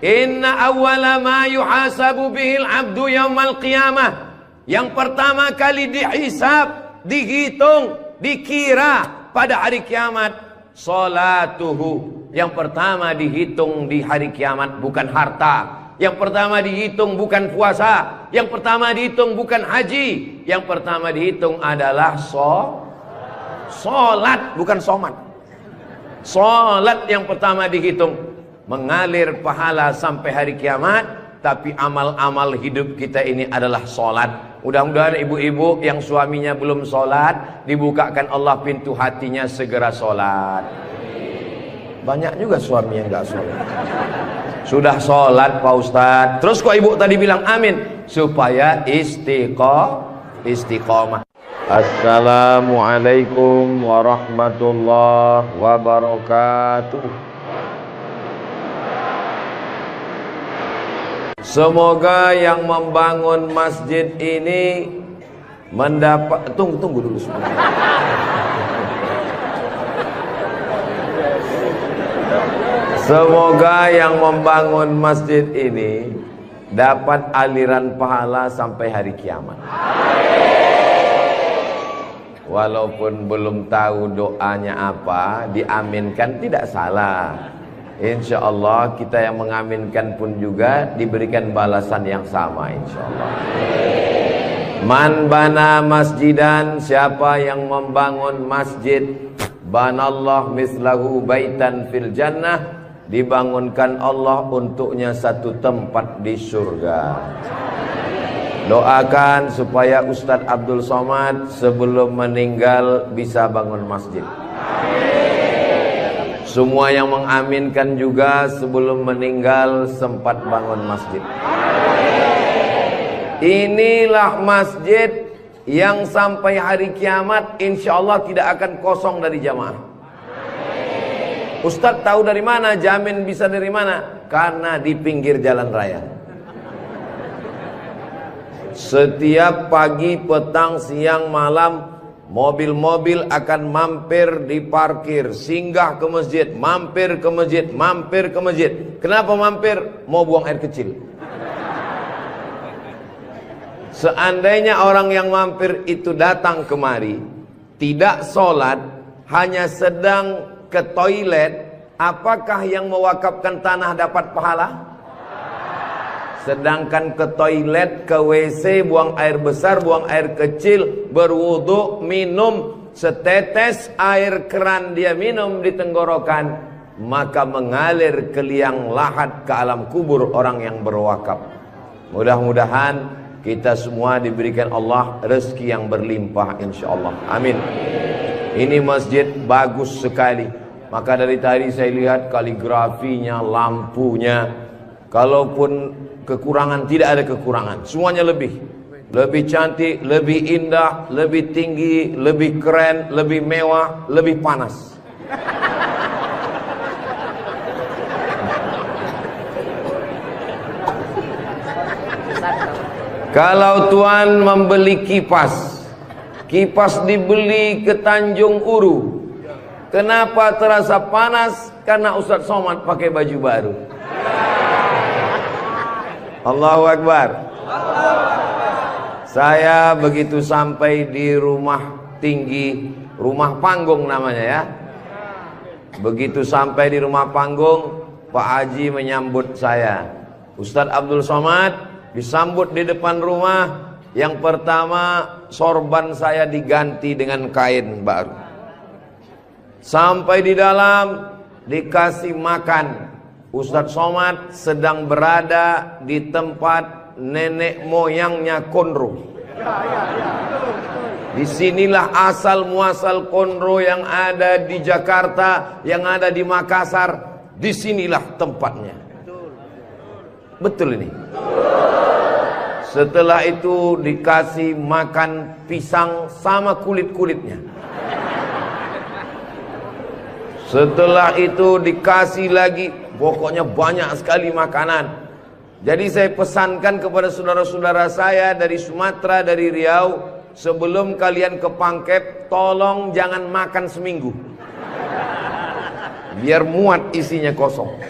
Inna awwala ma yuhasabu bihil abdu yaumal qiyamah. Yang pertama kali dihisab, dihitung, dikira pada hari kiamat, salatuhu. Yang pertama dihitung di hari kiamat bukan harta. Yang pertama dihitung bukan puasa. Yang pertama dihitung bukan haji. Yang pertama dihitung adalah solat, bukan somat. Solat yang pertama dihitung. Mengalir pahala sampai hari kiamat. Tapi amal-amal hidup kita ini adalah solat. Mudah-mudahan ibu-ibu yang suaminya belum solat, dibukakan Allah pintu hatinya segera solat. Banyak juga suami yang gak solat. Sudah solat Pak Ustadz, terus kok ibu tadi bilang amin? Supaya istiqomah. Assalamualaikum warahmatullahi wabarakatuh. Semoga yang membangun masjid ini mendapat... Tunggu dulu sebentar. Semoga yang membangun masjid ini dapat aliran pahala sampai hari kiamat. Walaupun belum tahu doanya apa, diaminkan tidak salah. Insya Allah kita yang mengaminkan pun juga diberikan balasan yang sama insya Allah. Man bana masjidan, siapa yang membangun masjid, banallah mislahu baitan fil jannah, dibangunkan Allah untuknya satu tempat di surga. Doakan supaya Ustadz Abdul Somad sebelum meninggal bisa bangun masjid. Semua yang mengaminkan juga sebelum meninggal sempat bangun masjid. Inilah masjid yang sampai hari kiamat insya Allah tidak akan kosong dari jamaah. Ustadz tahu dari mana? Jamin bisa dari mana? Karena di pinggir jalan raya. Setiap pagi, petang, siang, malam, mobil-mobil akan mampir di parkir, singgah ke masjid, mampir ke masjid, mampir ke masjid. Kenapa mampir? Mau buang air kecil. Seandainya orang yang mampir itu datang kemari, tidak sholat, hanya sedang ke toilet, apakah yang mewakafkan tanah dapat pahala? Sedangkan ke toilet, ke WC, buang air besar, buang air kecil, berwudu, minum setetes air keran dia minum di tenggorokan, maka mengalir ke liang lahat ke alam kubur orang yang berwakaf. Mudah-mudahan kita semua diberikan Allah rezeki yang berlimpah insyaallah. Amin. Ini masjid bagus sekali. Maka dari tadi saya lihat kaligrafinya, lampunya. Kalaupun kekurangan, tidak ada kekurangan. Semuanya lebih cantik, lebih indah, lebih tinggi, lebih keren, lebih mewah, lebih panas. Kalau Tuan membeli kipas dibeli ke Tanjung Uru, kenapa terasa panas? Karena Ustadz Somad pakai baju baru. Allahu Akbar. Saya begitu sampai di rumah tinggi, rumah panggung namanya ya. Begitu sampai di rumah panggung, Pak Haji menyambut saya. Ustadz Abdul Somad disambut di depan rumah. Yang pertama, sorban saya diganti dengan kain baru. Sampai di dalam dikasih makan. Ustadz Somad sedang berada di tempat nenek moyangnya Konro. Disinilah asal muasal Konro yang ada di Jakarta, yang ada di Makassar. Disinilah tempatnya. Betul ini. Setelah itu dikasih makan pisang sama kulit-kulitnya. Setelah itu dikasih lagi, pokoknya banyak sekali makanan. Jadi saya pesankan kepada saudara-saudara saya dari Sumatera, dari Riau, sebelum kalian ke Pangkep, tolong jangan makan seminggu. Biar muat isinya kosong.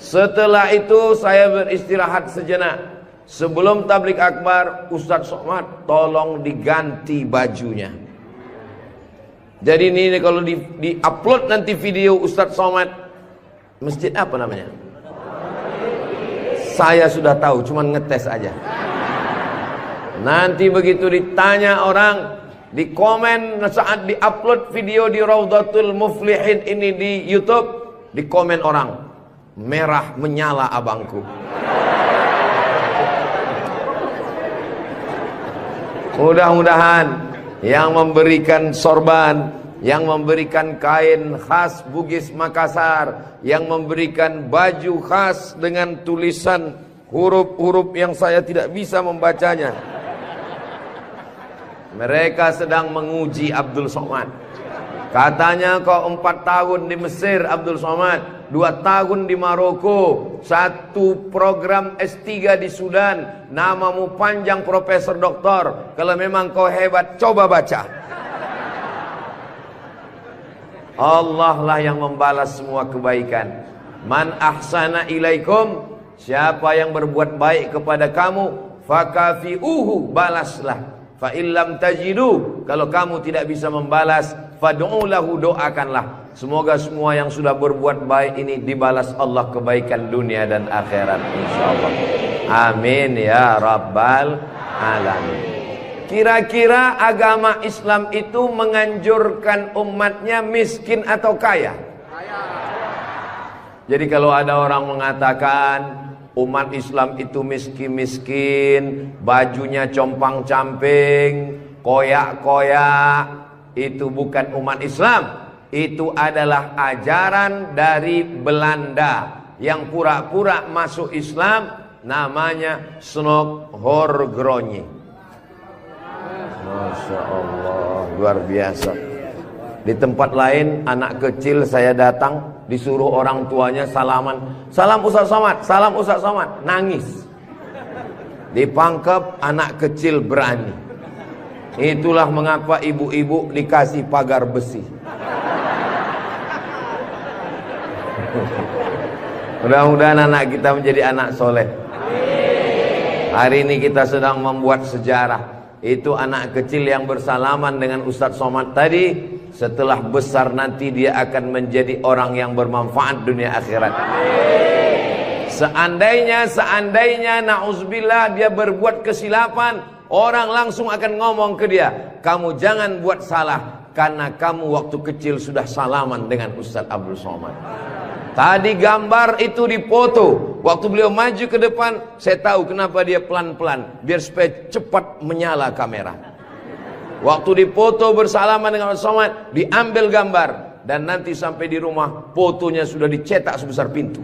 Setelah itu saya beristirahat sejenak. Sebelum tablik akbar, Ustadz Somad tolong diganti bajunya. Jadi ini kalau di-upload nanti video Ustadz Somad, masjid apa namanya? Saya sudah tahu, cuman ngetes aja. Nanti begitu ditanya orang, di komen saat di-upload video di Raudhatul Muflihin ini di YouTube, di komen orang, merah menyala abangku. Mudah-mudahan yang memberikan sorban, yang memberikan kain khas Bugis Makassar, yang memberikan baju khas dengan tulisan huruf-huruf yang saya tidak bisa membacanya, mereka sedang menguji Abdul Somad. Katanya kau 4 tahun di Mesir Abdul Somad, 2 tahun di Maroko, 1 program S3 di Sudan, namamu panjang profesor doktor. Kalau memang kau hebat, coba baca. Allah lah yang membalas semua kebaikan. Man ahsana ilaikum, siapa yang berbuat baik kepada kamu, fakafi'uhu, balaslah. Fa illam tajidu, kalau kamu tidak bisa membalas, fad'u lahu, doakanlah. Semoga semua yang sudah berbuat baik ini dibalas Allah kebaikan dunia dan akhirat, insyaallah. Amin ya rabbal alamin. Kira-kira agama Islam itu menganjurkan umatnya miskin atau kaya? Jadi kalau ada orang mengatakan umat Islam itu miskin-miskin, bajunya compang-camping, koyak-koyak, itu bukan umat Islam. Itu adalah ajaran dari Belanda yang pura-pura masuk Islam, namanya Snokhorgronni. Masya Allah, luar biasa. Di tempat lain anak kecil saya datang, disuruh orang tuanya salaman, salam Ustadz Somad, salam Ustadz Somad, nangis. Dipangkep, anak kecil berani. Itulah mengapa ibu-ibu dikasih pagar besi. Mudah-mudahan anak kita menjadi anak soleh. Hari ini kita sedang membuat sejarah. Itu anak kecil yang bersalaman dengan Ustadz Somad tadi, setelah besar nanti dia akan menjadi orang yang bermanfaat dunia akhirat. Seandainya na'udzubillah dia berbuat kesilapan, orang langsung akan ngomong ke dia, kamu jangan buat salah, karena kamu waktu kecil sudah salaman dengan Ustadz Abdul Somad. Tadi gambar itu dipoto. Waktu beliau maju ke depan, saya tahu kenapa dia pelan-pelan, biar supaya cepat menyala kamera. Waktu dipoto bersalaman dengan Ustadz Somad, diambil gambar, dan nanti sampai di rumah fotonya sudah dicetak sebesar pintu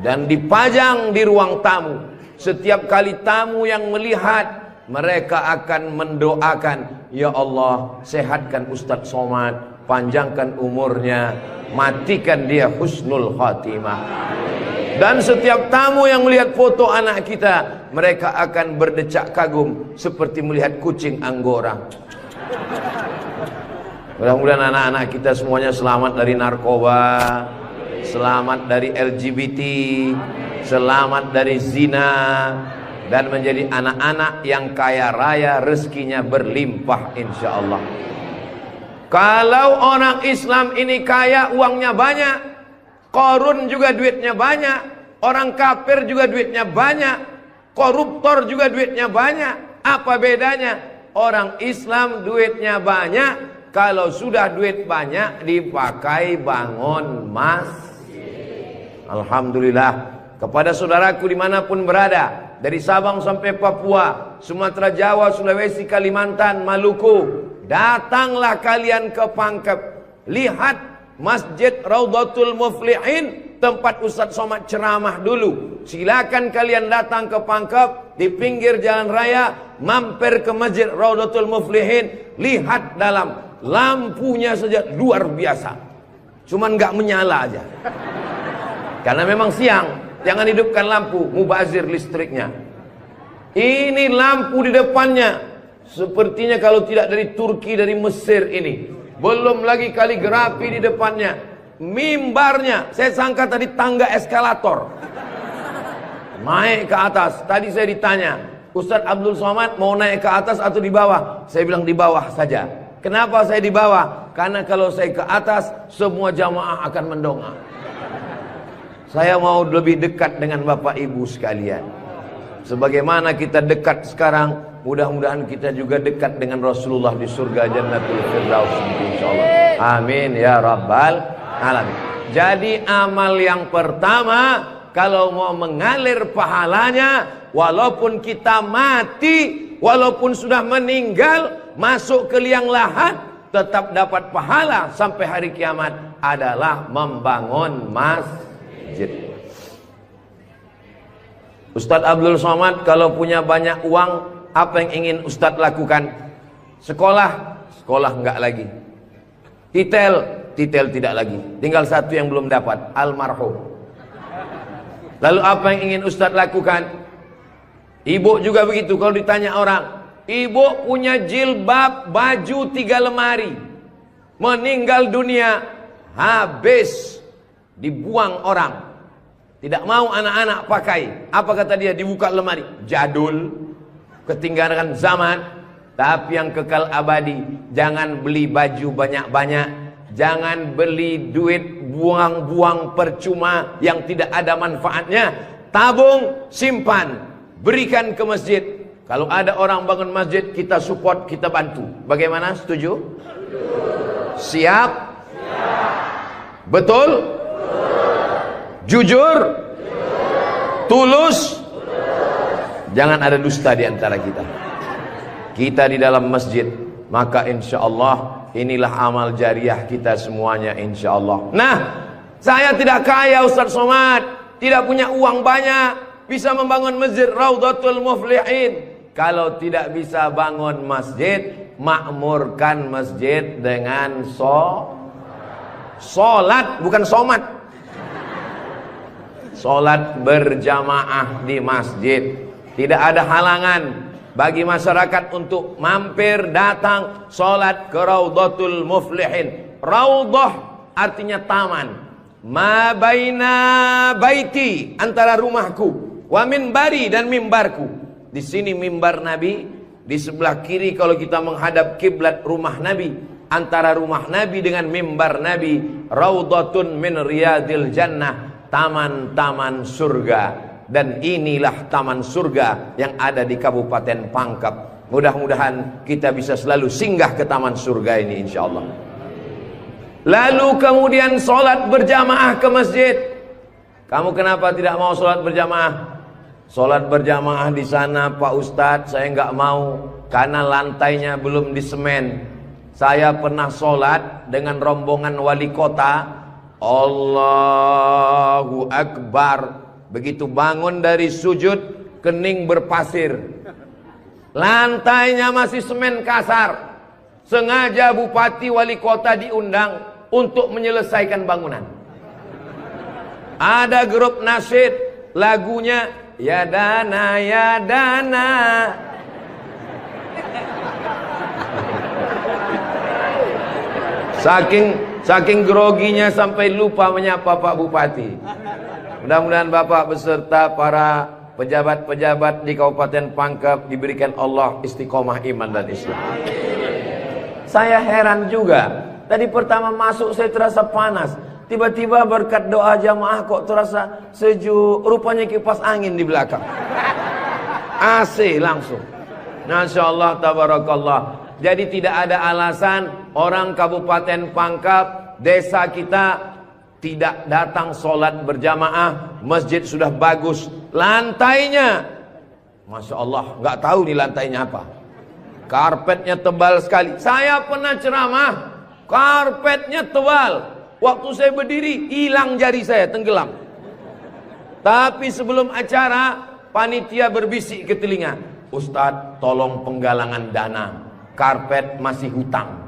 dan dipajang di ruang tamu. Setiap kali tamu yang melihat, mereka akan mendoakan, ya Allah, sehatkan Ustadz Somad, panjangkan umurnya, matikan dia husnul khatimah. Dan setiap tamu yang melihat foto anak kita, mereka akan berdecak kagum seperti melihat kucing Anggora. Mudah-mudahan anak-anak kita semuanya selamat dari narkoba, selamat dari LGBT, selamat dari zina, dan menjadi anak-anak yang kaya raya, rezekinya berlimpah insyaallah. Kalau orang Islam ini kaya, uangnya banyak, Korun juga duitnya banyak, orang kafir juga duitnya banyak, koruptor juga duitnya banyak. Apa bedanya? Orang Islam duitnya banyak, kalau sudah duit banyak dipakai bangun masjid. Alhamdulillah. Kepada saudaraku dimanapun berada, dari Sabang sampai Papua, Sumatera, Jawa, Sulawesi, Kalimantan, Maluku, datanglah kalian ke Pangkep. Lihat Masjid Raudhatul Muflihin, tempat Ustadz Somad ceramah dulu. Silakan kalian datang ke Pangkep, di pinggir jalan raya, mampir ke Masjid Raudhatul Muflihin. Lihat dalam, lampunya saja luar biasa, cuman gak menyala aja, karena memang siang. Jangan hidupkan lampu, mubazir listriknya. Ini lampu di depannya, sepertinya kalau tidak dari Turki, dari Mesir ini. Belum lagi kaligrafi di depannya. mimbarnya, saya sangka tadi tangga eskalator. Naik ke atas. Tadi saya ditanya, Ustadz Abdul Somad mau naik ke atas atau di bawah? Saya bilang di bawah saja. Kenapa saya di bawah? Karena kalau saya ke atas, semua jamaah akan mendongak. Saya mau lebih dekat dengan Bapak Ibu sekalian. Sebagaimana kita dekat sekarang, mudah-mudahan kita juga dekat dengan Rasulullah di surga Jannatul Firdaus, insyaallah. Amin ya rabbal alamin. Jadi amal yang pertama, kalau mau mengalir pahalanya, walaupun kita mati, walaupun sudah meninggal, masuk ke liang lahat, tetap dapat pahala sampai hari kiamat, adalah membangun masjid. Ustadz Abdul Somad kalau punya banyak uang, apa yang ingin Ustadz lakukan? Sekolah? Sekolah enggak lagi. Titel? Titel tidak lagi. Tinggal satu yang belum dapat, almarhum. Lalu apa yang ingin Ustadz lakukan? Ibu juga begitu. Kalau ditanya orang, ibu punya jilbab, baju 3 lemari, meninggal dunia, habis, dibuang orang. Tidak mau anak-anak pakai. Apa kata dia? Dibuka lemari. Jadul, ketinggalan zaman. Tapi yang kekal abadi, jangan beli baju banyak-banyak, jangan beli duit buang-buang percuma yang tidak ada manfaatnya. Tabung, simpan, berikan ke masjid. Kalau ada orang bangun masjid, kita support, kita bantu. Bagaimana? Setuju? Siap? Betul? Jujur? Tulus? Jangan ada dusta di antara kita. Kita di dalam masjid, maka insya Allah inilah amal jariah kita semuanya, insya Allah. Nah, saya tidak kaya Ustadz Somad, tidak punya uang banyak, bisa membangun masjid Raudhatul Muflihin. Kalau tidak bisa bangun masjid, makmurkan masjid dengan sholat, bukan somat. Sholat berjamaah di masjid. Tidak ada halangan bagi masyarakat untuk mampir datang sholat ke Raudhatul Muflihin. Raudhah artinya taman. Ma baina baiti, antara rumahku, wa minbari, dan mimbarku. Di sini mimbar Nabi, di sebelah kiri kalau kita menghadap kiblat rumah Nabi. Antara rumah Nabi dengan mimbar Nabi, Raudhatun min riyadil jannah, taman-taman surga. Dan inilah taman surga yang ada di Kabupaten Pangkep. Mudah-mudahan kita bisa selalu singgah ke taman surga ini, insya Allah. Lalu kemudian sholat berjamaah ke masjid. Kamu kenapa tidak mau sholat berjamaah? Sholat berjamaah di sana Pak Ustadz, saya nggak mau karena lantainya belum disemen. Saya pernah sholat dengan rombongan wali kota. Allahu Akbar. Begitu bangun dari sujud, kening berpasir, lantainya masih semen kasar. Sengaja bupati wali kota diundang untuk menyelesaikan bangunan. Ada grup nasyid, lagunya ya dana ya dana. Saking groginya sampai lupa menyapa Pak Bupati. Mudah-mudahan Bapak beserta para pejabat-pejabat di Kabupaten Pangkep diberikan Allah istiqomah iman dan Islam. Saya heran juga. Tadi pertama masuk saya terasa panas. Tiba-tiba berkat doa jamaah kok terasa sejuk. Rupanya kipas angin di belakang. AC langsung. Masya Allah, tabarakallah. Jadi tidak ada alasan orang Kabupaten Pangkep, desa kita, tidak datang sholat berjamaah. Masjid sudah bagus, lantainya Masya Allah, nggak tahu nih lantainya apa. Karpetnya tebal sekali. Saya pernah ceramah, karpetnya tebal. Waktu saya berdiri, hilang jari saya, tenggelam. Tapi sebelum acara, panitia berbisik ke telinga, Ustadz tolong penggalangan dana, karpet masih hutang.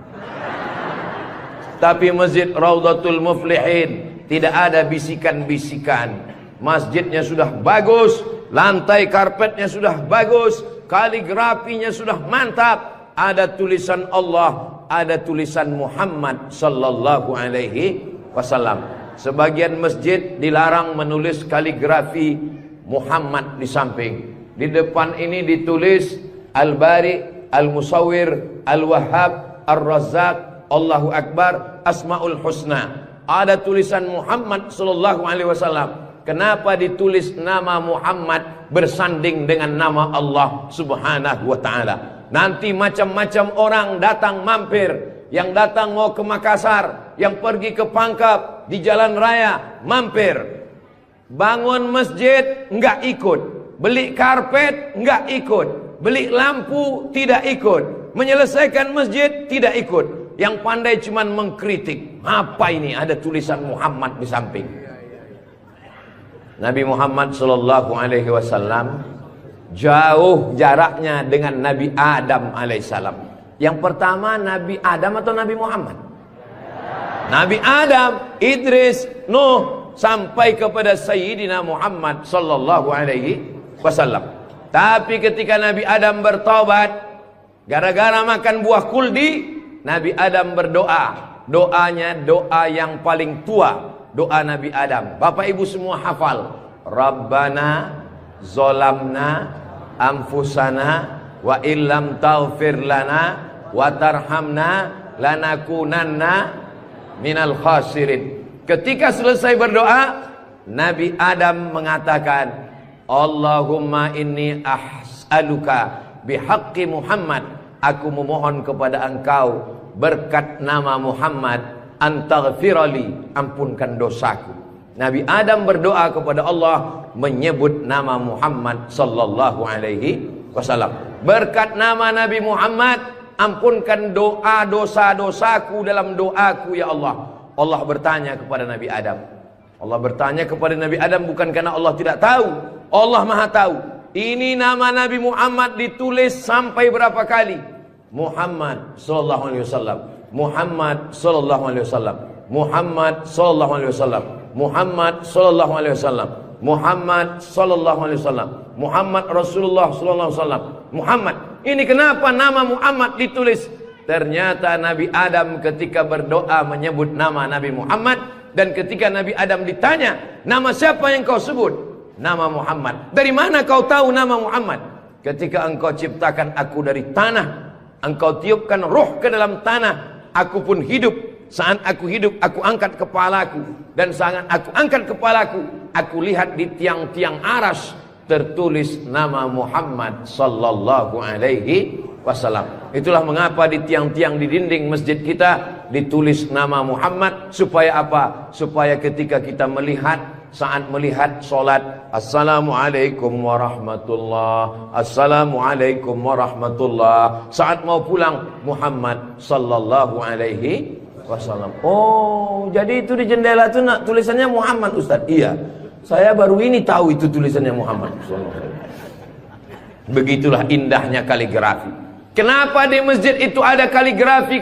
Tapi masjid Raudhatul Muflihin tidak ada bisikan-bisikan. Masjidnya sudah bagus, lantai karpetnya sudah bagus, kaligrafinya sudah mantap. Ada tulisan Allah, ada tulisan Muhammad sallallahu alaihi wasallam. Sebagian masjid dilarang menulis kaligrafi Muhammad di samping. Di depan ini ditulis Al-Bari, Al-Musawwir, Al-Wahhab, Ar-Razzaq, Allahu Akbar, Asmaul Husna. Ada tulisan Muhammad sallallahu alaihi wasallam. Kenapa ditulis nama Muhammad bersanding dengan nama Allah Subhanahu wa taala? Nanti macam-macam orang datang mampir. Yang datang mau ke Makassar, yang pergi ke Pangkep, di jalan raya mampir. Bangun masjid enggak ikut, beli karpet enggak ikut, beli lampu tidak ikut, menyelesaikan masjid tidak ikut. Yang pandai cuman mengkritik. Apa ini ada tulisan Muhammad di samping? Nabi Muhammad sallallahu alaihi wasallam jauh jaraknya dengan Nabi Adam alaihissalam. Yang pertama Nabi Adam atau Nabi Muhammad? Nabi Adam, Idris, Nuh sampai kepada Sayyidina Muhammad sallallahu alaihi wasallam. Tapi ketika Nabi Adam bertobat gara-gara makan buah kuldi, Nabi Adam berdoa. Doanya doa yang paling tua. Doa Nabi Adam. Bapak ibu semua hafal. Rabbana zolamna anfusana wa illam taghfir lana wa tarhamna lanakunanna minal khasirin. Ketika selesai berdoa, Nabi Adam mengatakan, Allahumma inni as'aluka bihaqqi Muhammad. Aku memohon kepada engkau berkat nama Muhammad, antaghfirali, ampunkan dosaku. Nabi Adam berdoa kepada Allah menyebut nama Muhammad sallallahu alaihi wasallam. Berkat nama Nabi Muhammad, ampunkan doa dosa-dosaku dalam doaku ya Allah. Allah bertanya kepada Nabi Adam. Allah bertanya kepada Nabi Adam bukan karena Allah tidak tahu. Allah Maha tahu. Ini nama Nabi Muhammad ditulis sampai berapa kali? Muhammad sallallahu alaihi wasallam. Muhammad sallallahu alaihi wasallam. Muhammad sallallahu alaihi wasallam. Muhammad sallallahu alaihi wasallam. Muhammad sallallahu alaihi wasallam. Muhammad Rasulullah sallallahu alaihi wasallam. Muhammad. Ini kenapa nama Muhammad ditulis? Ternyata Nabi Adam ketika berdoa menyebut nama Nabi Muhammad, dan ketika Nabi Adam ditanya, nama siapa yang kau sebut? Nama Muhammad. Dari mana kau tahu nama Muhammad? Ketika engkau ciptakan aku dari tanah, engkau tiupkan roh ke dalam tanah, aku pun hidup. Saat aku hidup, aku angkat kepalaku. Dan saat aku angkat kepalaku, aku lihat di tiang-tiang aras tertulis nama Muhammad sallallahu alaihi wasallam. Itulah mengapa di tiang-tiang di dinding masjid kita ditulis nama Muhammad. Supaya apa? Supaya ketika kita melihat, saat melihat solat, Assalamualaikum warahmatullah, Assalamualaikum warahmatullah. Saat mau pulang, Muhammad sallallahu alaihi wasallam. Oh, jadi itu di jendela itu tulisannya Muhammad, Ustaz? Iya, saya baru ini tahu itu tulisannya Muhammad. Begitulah indahnya kaligrafi. Kenapa di masjid itu ada kaligrafi?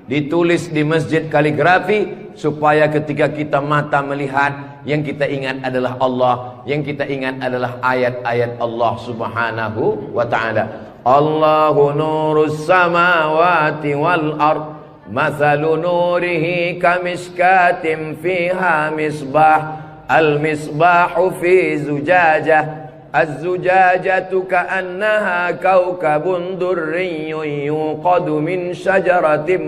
Ditulis di masjid kaligrafi supaya ketika kita mata melihat, yang kita ingat adalah Allah, yang kita ingat adalah ayat-ayat Allah Subhanahu wa ta'ala. Allahu nurus samawati wal ard, mathalu nurihi kamiskatin fiha misbah, al misbahu fi zujajah, az-zujajatu ka'annaha kawkabun durriyyun yuqadu min syajaratin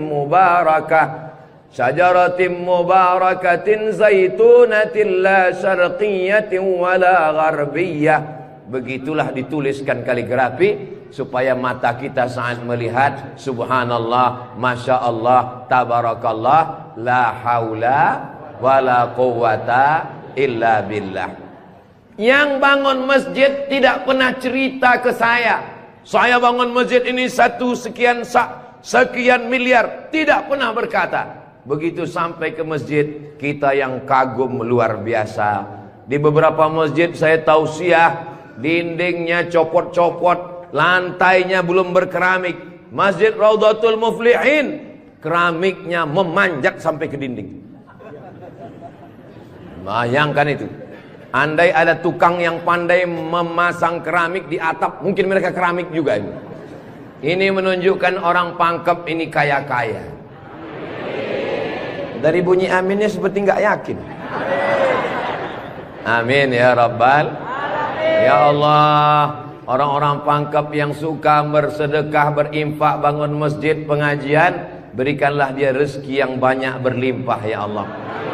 mubarakatin zaitunatin la syarqiyatin wala gharbiyah. Begitulah dituliskan kaligrafi supaya mata kita saat melihat, subhanallah, masya Allah, tabarakallah, la haula wala quwata illa billah. Yang bangun masjid tidak pernah cerita ke saya bangun masjid ini sekian miliar. Tidak pernah berkata. Begitu sampai ke masjid, kita yang kagum luar biasa. Di beberapa masjid saya tausiah, dindingnya copot-copot, lantainya belum berkeramik. Masjid Raudhatul Muflihin, keramiknya memanjat sampai ke dinding. Bayangkan itu. Andai ada tukang yang pandai memasang keramik di atap, mungkin mereka keramik juga ini. Ini menunjukkan orang Pangkep ini kaya-kaya. Dari bunyi aminnya seperti nggak yakin. Amin ya Rabbal. Ya Allah, orang-orang pangkep yang suka bersedekah, berinfak, bangun masjid, pengajian, berikanlah dia rezeki yang banyak berlimpah ya Allah.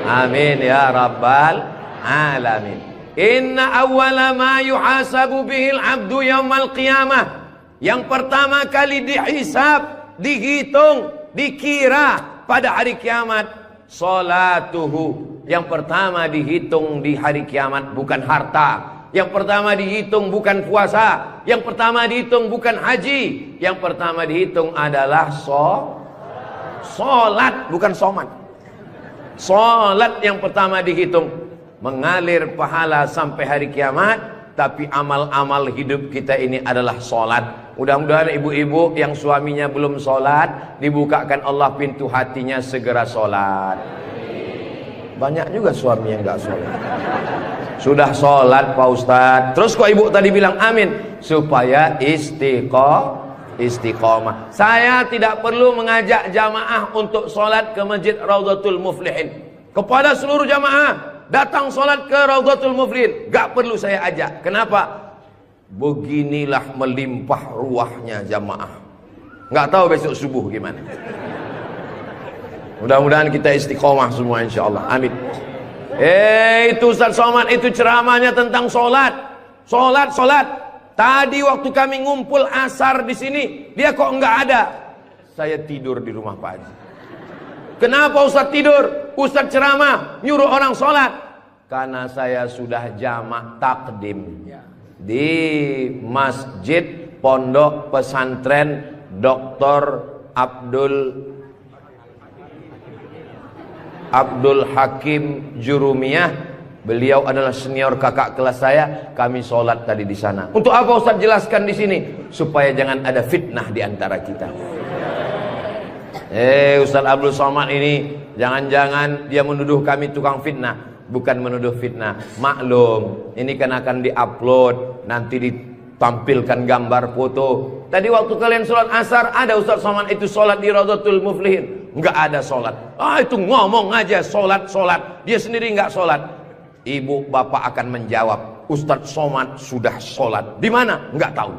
Amin ya Rabbal alamin. Inna awwala ma yuhasabu bihil abdu yaumal qiyamah. Yang pertama kali dihisab, dihitung, dikira pada hari kiamat, salatuhu. Yang pertama dihitung di hari kiamat bukan harta. Yang pertama dihitung bukan puasa. Yang pertama dihitung bukan haji. Yang pertama dihitung adalah solat, bukan somat. Solat yang pertama dihitung. Mengalir pahala sampai hari kiamat. Tapi amal-amal hidup kita ini adalah solat. Mudah-mudahan ibu-ibu yang suaminya belum solat, dibukakan Allah pintu hatinya segera solat. Banyak juga suami yang gak solat. Sudah solat Pak Ustadz, terus kok ibu tadi bilang amin? Supaya istiqomah. Saya tidak perlu mengajak jamaah untuk solat ke Masjid Raudhatul Muflihin. Kepada seluruh jamaah, datang solat ke Raudhatul Muflihin. Gak perlu saya ajak. Kenapa? Beginilah melimpah ruahnya jamaah. Gak tahu besok subuh gimana. Mudah-mudahan kita istiqomah semua insyaallah. Amin. Itu Ustaz Somad itu ceramahnya tentang solat. Solat. Tadi waktu kami ngumpul asar di sini, dia kok enggak ada. Saya tidur di rumah Pak Haji. Kenapa Ustaz tidur? Ustaz ceramah nyuruh orang solat. Karena saya sudah jamak takdim di Masjid Pondok Pesantren Dr. Abdul Hakim Jurumiyah. Beliau adalah senior kakak kelas saya. Kami sholat tadi di sana. Untuk apa Ustaz jelaskan di sini? Supaya jangan ada fitnah di antara kita. Ustaz Abdul Somad ini jangan-jangan dia menuduh kami tukang fitnah. Bukan menuduh fitnah. Maklum, ini kan akan diupload, nanti ditampilkan gambar foto. Tadi waktu kalian sholat asar, ada Ustaz Somad itu sholat di Raudhatul Muflihin. Enggak ada sholat. Itu ngomong aja sholat. Dia sendiri enggak sholat. Ibu bapak akan menjawab, Ustaz Somad sudah sholat. Di mana? Enggak tahu.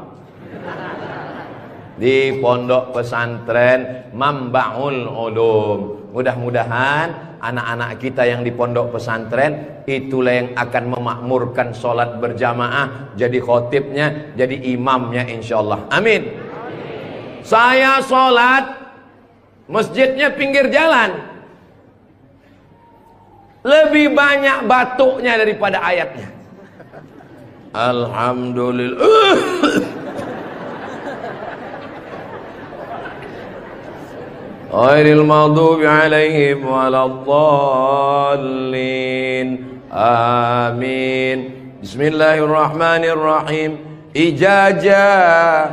Di Pondok Pesantren Mambaul Ulum. Mudah-mudahan anak-anak kita yang di pondok pesantren itulah yang akan memakmurkan sholat berjamaah, jadi khotibnya, jadi imamnya insyaallah. Amin. Saya sholat, masjidnya pinggir jalan, lebih banyak batuknya daripada ayatnya. Alhamdulillah. Ghairil maghdubi alaihim waladdallin. Amin. Bismillahirrahmanirrahim. Ijazah.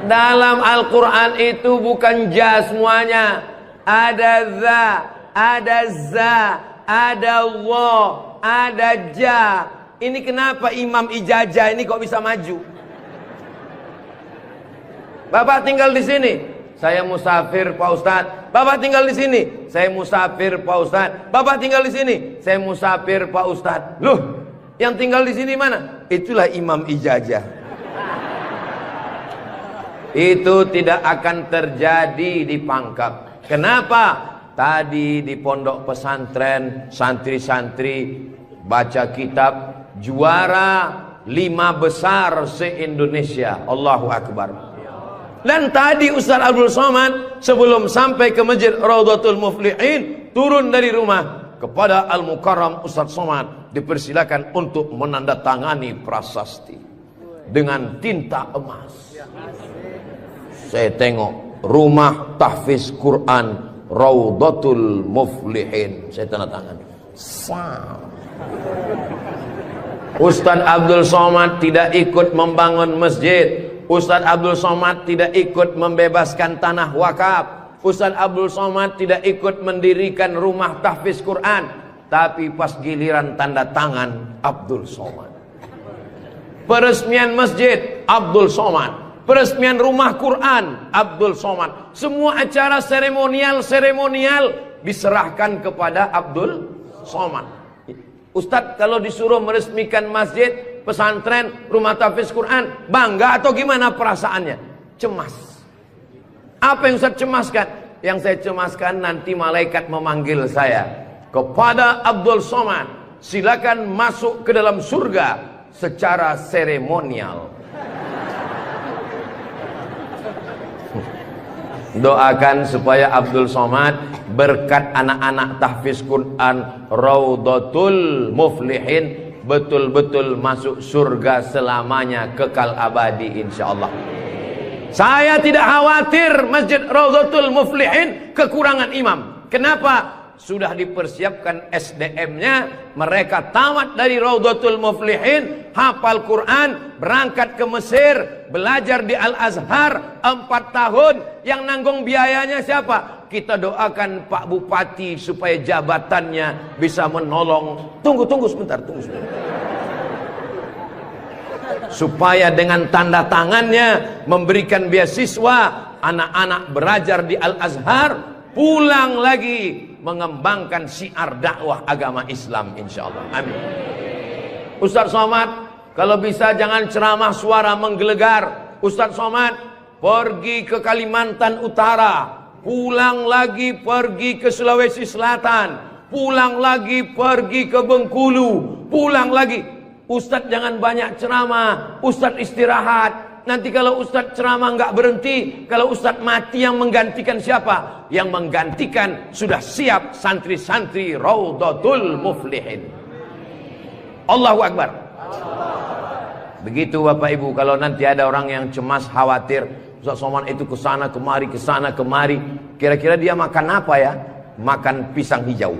Dalam Al-Quran itu bukan ja semuanya. Ada za, ada za, ada wa, ada ja. Ini kenapa Imam Ijazah ini kok bisa maju? Bapak tinggal di sini, saya musafir Pak Ustadz. Bapak tinggal di sini, saya musafir Pak Ustadz. Bapak tinggal di sini, saya musafir Pak Ustadz. Loh, yang tinggal di sini mana? Itulah Imam Ijazah. Itu tidak akan terjadi di Pangkep. Kenapa? Tadi di pondok pesantren santri-santri baca kitab juara 5 besar se-Indonesia. Allahu Akbar. Dan tadi Ustaz Abdul Somad sebelum sampai ke Masjid Raudhatul Muflihin turun dari rumah kepada Al-Mukarram Ustaz Somad dipersilakan untuk menandatangani prasasti dengan tinta emas. Saya tengok rumah tahfiz Quran Raudhatul Muflihin, saya tanda tangan. Ustaz Abdul Somad tidak ikut membangun masjid. Ustaz Abdul Somad tidak ikut membebaskan tanah wakaf. Ustaz Abdul Somad tidak ikut mendirikan rumah tahfiz Quran. Tapi pas giliran tanda tangan Abdul Somad, peresmian masjid Abdul Somad, Peresmian rumah Quran Abdul Somad. Semua acara seremonial diserahkan kepada Abdul Somad. Ustadz kalau disuruh meresmikan masjid, pesantren, rumah tahfiz Quran, bangga atau gimana perasaannya? Cemas. Apa yang Ustadz cemaskan? Yang saya cemaskan nanti malaikat memanggil saya. Kepada Abdul Somad, silakan masuk ke dalam surga secara seremonial. Doakan supaya Abdul Somad berkat anak-anak tahfiz Quran Raudhatul Muflihin betul-betul masuk surga selamanya, kekal abadi insyaallah. Saya tidak khawatir Masjid Raudhatul Muflihin kekurangan imam. Kenapa? Sudah dipersiapkan SDM-nya, mereka tamat dari Raudhatul Muflihin, hafal Quran, berangkat ke Mesir, belajar di Al-Azhar 4 tahun. Yang nanggung biayanya siapa? Kita doakan Pak Bupati supaya jabatannya bisa menolong. Tunggu sebentar. Supaya dengan tanda tangannya memberikan beasiswa, anak-anak belajar di Al-Azhar, pulang lagi mengembangkan syiar dakwah agama Islam insyaallah. Amin. Ustaz Somad, kalau bisa jangan ceramah suara menggelegar. Ustaz Somad pergi ke Kalimantan Utara, pulang lagi pergi ke Sulawesi Selatan, pulang lagi pergi ke Bengkulu, pulang lagi. Ustaz jangan banyak ceramah, Ustaz istirahat. Nanti kalau Ustadz ceramah nggak berhenti, kalau Ustadz mati yang menggantikan siapa? Yang menggantikan sudah siap santri-santri Raudhatul Muflihin. Allahu Akbar. Begitu Bapak Ibu, kalau nanti ada orang yang cemas, khawatir, Ustadz Somad itu kesana kemari, kira-kira dia makan apa ya? Makan pisang hijau.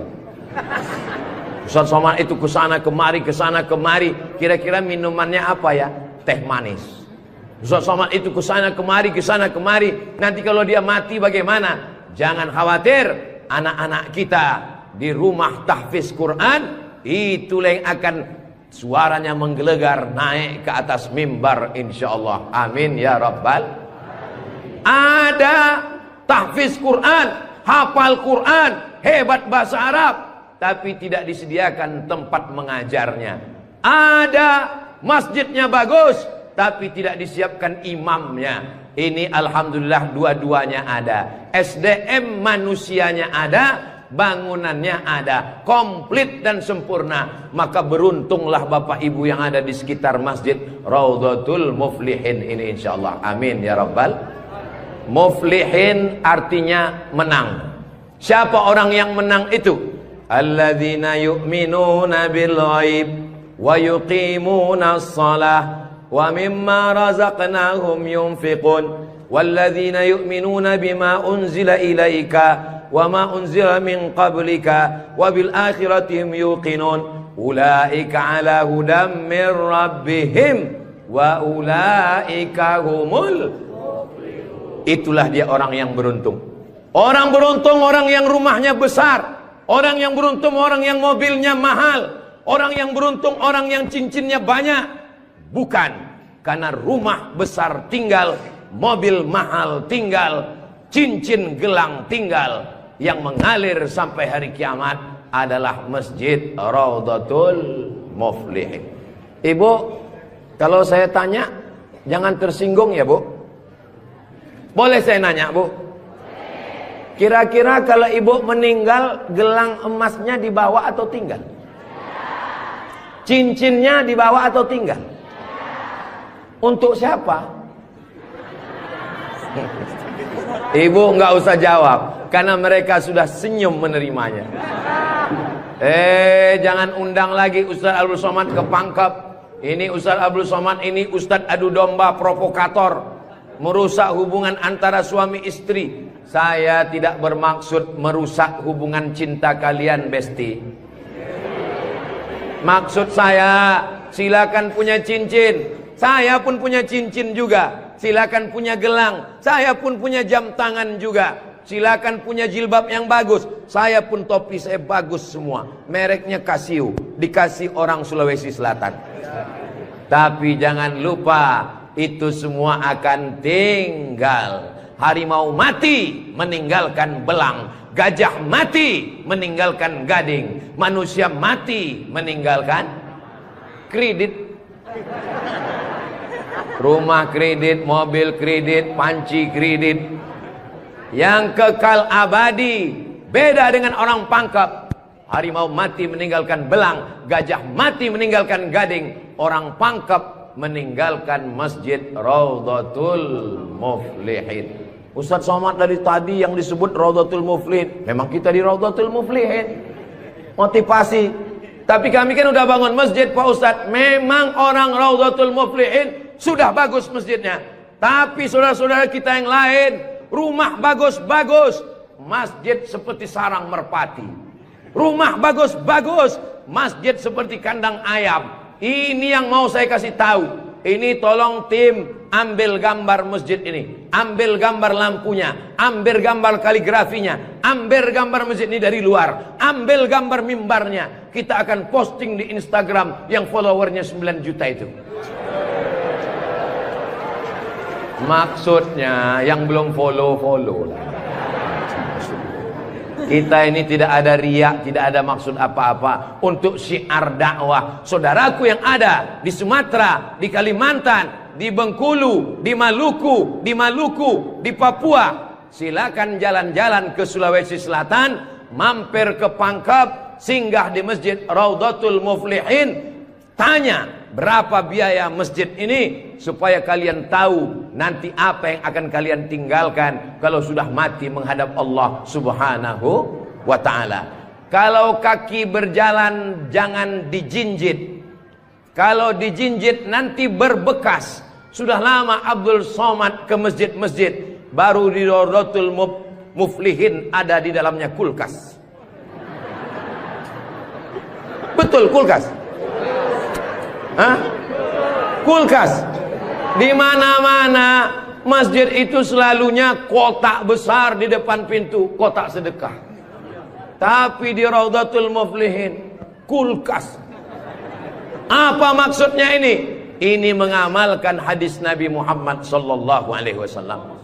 Ustadz Somad itu kesana kemari, kira-kira minumannya apa ya? Teh manis. Ustaz Somad itu kesana kemari. Nanti kalau dia mati bagaimana? Jangan khawatir, anak-anak kita di rumah tahfiz Quran itulah yang akan suaranya menggelegar naik ke atas mimbar insyaallah. Amin ya rabbal. Ada tahfiz Quran, hafal Quran, hebat bahasa Arab, tapi tidak disediakan tempat mengajarnya. Ada masjidnya bagus, tapi tidak disiapkan imamnya. Ini alhamdulillah dua-duanya ada. SDM manusianya ada, bangunannya ada, komplit dan sempurna. Maka beruntunglah Bapak Ibu yang ada di sekitar Masjid Raudhatul Muflihin ini insyaallah. Amin ya rabbal. Muflihin artinya menang. Siapa orang yang menang itu? Alladzina yu'minuna bil ghaib wa yuqimuna shalah wa mimma razaqnahum yunfiqun walladzina yu'minuna bima unzila ilaika wa ma unzila min qablika wa bil akhirati hum yuqinun ulaika ala hudam min rabbihim wa ulaika humul muflihun. Itulah dia orang yang beruntung. Orang beruntung orang yang rumahnya besar, orang yang beruntung orang yang mobilnya mahal, orang yang beruntung orang yang cincinnya banyak. Bukan karena rumah besar tinggal, mobil mahal tinggal, cincin gelang tinggal. Yang mengalir sampai hari kiamat adalah Masjid Raudhatul Muflihin. Ibu, kalau saya tanya jangan tersinggung ya Bu. Boleh saya nanya Bu? Kira-kira kalau ibu meninggal, gelang emasnya dibawa atau tinggal? Cincinnya dibawa atau tinggal? Untuk siapa? Ibu nggak usah jawab, karena mereka sudah senyum menerimanya. Jangan undang lagi Ustaz Abdul Somad ke Pangkep. Ini Ustaz Abdul Somad ini Ustaz adu domba provokator, merusak hubungan antara suami istri. Saya tidak bermaksud merusak hubungan cinta kalian, Besti. Maksud saya, silakan punya cincin. Saya pun punya cincin juga. Silakan punya gelang. Saya pun punya jam tangan juga. Silakan punya jilbab yang bagus. Saya pun topi saya bagus semua. Mereknya Casio. Dikasih orang Sulawesi Selatan. Tapi jangan lupa, itu semua akan tinggal. Harimau mati meninggalkan belang, gajah mati meninggalkan gading, manusia mati meninggalkan kredit. Rumah kredit, mobil kredit, panci kredit. Yang kekal abadi beda dengan orang pangkep. Harimau mati meninggalkan belang, gajah mati meninggalkan gading, orang pangkep meninggalkan masjid Raudhatul Muflihin. Ustaz Somad dari tadi yang disebut Raudhatul Muflihin, memang kita di Raudhatul Muflihin, motivasi. Tapi kami kan udah bangun masjid Pak Ustaz. Memang orang Raudhatul Muflihin sudah bagus masjidnya, tapi saudara-saudara kita yang lain, rumah bagus-bagus, masjid seperti sarang merpati. Rumah bagus-bagus, masjid seperti kandang ayam. Ini yang mau saya kasih tahu. Ini tolong tim ambil gambar masjid ini, ambil gambar lampunya, ambil gambar kaligrafinya, ambil gambar masjid ini dari luar, ambil gambar mimbarnya. Kita akan posting di Instagram yang followernya 9 juta itu. Maksudnya yang belum follow lah. Kita ini tidak ada riak, tidak ada maksud apa-apa. Untuk syiar dakwah saudaraku yang ada di Sumatera, di Kalimantan, di Bengkulu, di Maluku, di Papua, silakan jalan-jalan ke Sulawesi Selatan, mampir ke Pangkep, singgah di masjid Raudhatul Muflihin, tanya berapa biaya masjid ini, supaya kalian tahu nanti apa yang akan kalian tinggalkan kalau sudah mati menghadap Allah Subhanahu wa ta'ala. Kalau kaki berjalan jangan dijinjit. Kalau dijinjit nanti berbekas. Sudah lama Abdul Somad ke masjid-masjid, baru di Raudhatul Muflihin ada di dalamnya kulkas. Betul, kulkas. Hah? Kulkas. Di mana-mana masjid itu selalunya kotak besar di depan pintu, kotak sedekah. Tapi di Raudhatul Muflihin kulkas. Apa maksudnya ini? Ini mengamalkan hadis Nabi Muhammad sallallahu alaihi wasallam.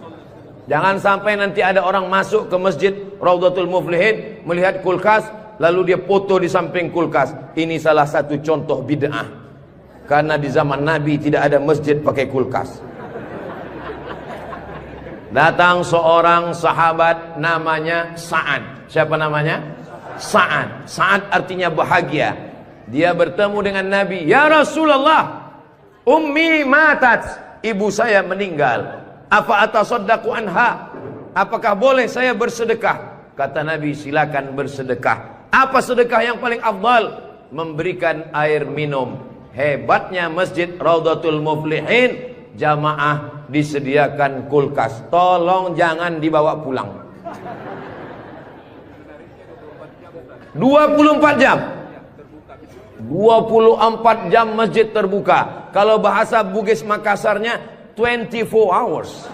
Jangan sampai nanti ada orang masuk ke masjid Raudhatul Muflihin melihat kulkas lalu dia foto di samping kulkas. Ini salah satu contoh bid'ah. Karena di zaman Nabi tidak ada masjid pakai kulkas. Datang seorang sahabat namanya Sa'ad. Siapa namanya? Sa'ad. Sa'ad artinya bahagia. Dia bertemu dengan Nabi. Ya Rasulullah, ummi matat, ibu saya meninggal. Apa atasaddaqu anha? Apakah boleh saya bersedekah? Kata Nabi, silakan bersedekah. Apa sedekah yang paling afdal? Memberikan air minum. Hebatnya masjid Raudhatul Muflihin, jamaah disediakan kulkas. Tolong jangan dibawa pulang. 24 jam. 24 jam masjid terbuka. Kalau bahasa Bugis Makassarnya 24 hours.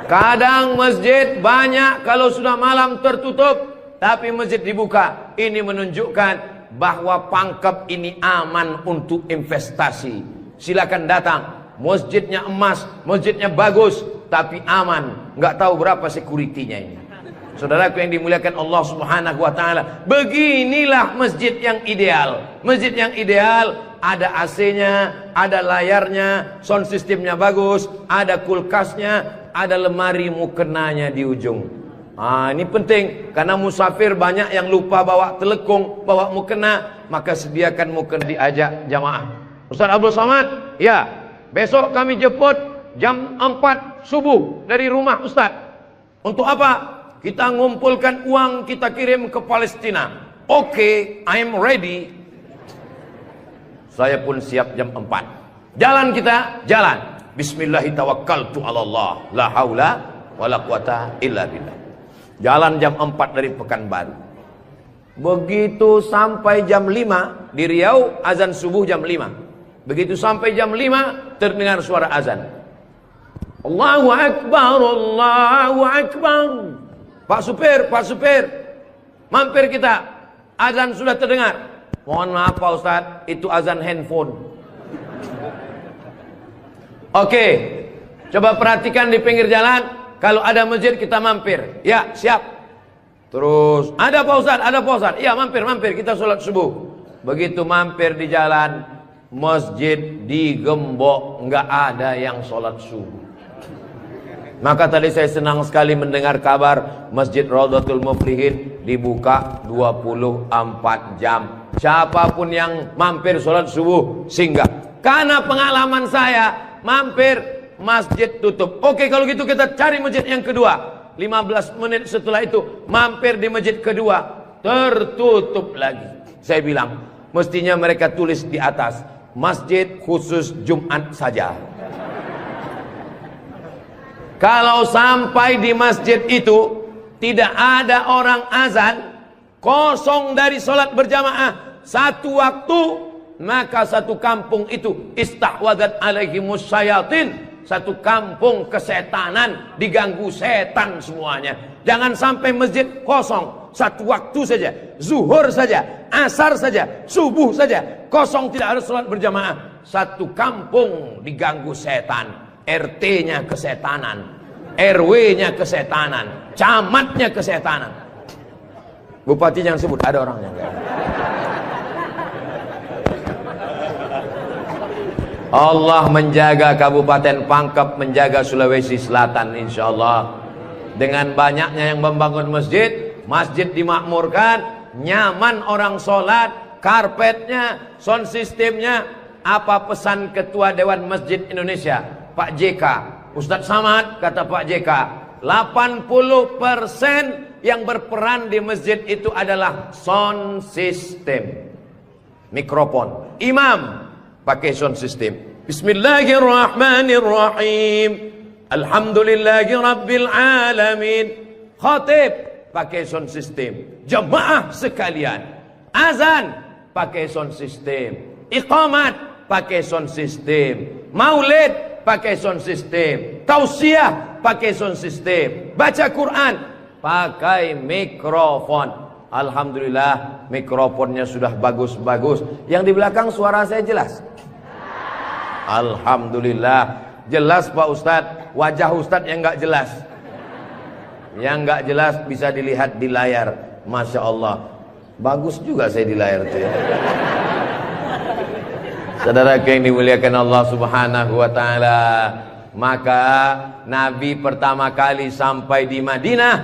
Kadang masjid banyak, kalau sudah malam tertutup, tapi masjid dibuka. Ini menunjukkan bahwa Pangkep ini aman untuk investasi. Silakan datang. Masjidnya emas, masjidnya bagus, tapi aman. Nggak tahu berapa security-nya ini. Saudaraku yang dimuliakan Allah Subhanahu wa ta'ala, beginilah masjid yang ideal. Masjid yang ideal, ada AC-nya, ada layarnya, sound systemnya bagus, ada kulkasnya, ada lemari mukenanya di ujung. Ini penting, karena musafir banyak yang lupa bawa telekung, bawa mukena, maka sediakan mukena. Diajak jamaah. Ustaz Abdul Somad, ya, besok kami jemput jam 4 subuh dari rumah Ustaz. Untuk apa? Kita ngumpulkan uang, kita kirim ke Palestina. Oke, I'm ready. Saya pun siap jam 4. Jalan kita, jalan. Bismillahirrahmanirrahim. Allah, la haula wala quwata illa billah. Jalan jam 4 dari Pekanbaru. Begitu sampai jam 5 di Riau, azan subuh jam 5. Begitu sampai jam 5 terdengar suara azan. Allahu Akbar, Allahu Akbar. Pak supir, mampir kita. Azan sudah terdengar. Mohon maaf Pak Ustaz, itu azan handphone. Oke, coba perhatikan di pinggir jalan. Kalau ada masjid kita mampir. Ya, siap. Terus, ada Pak Ustadz, ada Pak Ustadz. Iya, mampir, kita sholat subuh. Begitu mampir di jalan, masjid digembok, nggak ada yang sholat subuh. Maka tadi saya senang sekali mendengar kabar Masjid Raudhatul Muflihin dibuka 24 jam. Siapapun yang mampir sholat subuh singgah. Karena pengalaman saya mampir masjid tutup. Oke, kalau gitu kita cari masjid yang kedua. 15 menit setelah itu mampir di masjid kedua, tertutup lagi. Saya bilang, mestinya mereka tulis di atas, masjid khusus Jumat saja. Kalau sampai di masjid itu tidak ada orang azan, kosong dari sholat berjamaah satu waktu, maka satu kampung itu istahwadat alaihimus syayatin. Satu kampung kesetanan, diganggu setan semuanya. Jangan sampai masjid kosong satu waktu saja, zuhur saja, asar saja, subuh saja, kosong, tidak harus sholat berjamaah. Satu kampung diganggu setan. RT-nya kesetanan, RW-nya kesetanan, camatnya kesetanan. Bupati jangan sebut, ada orangnya. Allah menjaga Kabupaten Pangkep, menjaga Sulawesi Selatan, insya Allah. Dengan banyaknya yang membangun masjid, masjid dimakmurkan, nyaman orang sholat, karpetnya, sound systemnya. Apa pesan Ketua Dewan Masjid Indonesia, Pak JK, Ustadz Samad, kata Pak JK, 80% yang berperan di masjid itu adalah sound system, mikrofon. Imam pakai sound system, Bismillahirrahmanirrahim, Alhamdulillahi Rabbil Alamin. Khatib pakai sound system. Jemaah sekalian, azan pakai sound system, iqamat pakai sound system, maulid pakai sound system, tausiah pakai sound system, baca Quran pakai mikrofon. Alhamdulillah, mikrofonnya sudah bagus-bagus. Yang di belakang suara saya jelas? Alhamdulillah, jelas Pak Ustadz. Wajah Ustadz yang nggak jelas, yang nggak jelas bisa dilihat di layar. Masya Allah, bagus juga saya di layar itu ya. Saudara yang dimuliakan Allah Subhanahu wa Ta'ala, maka Nabi pertama kali sampai di Madinah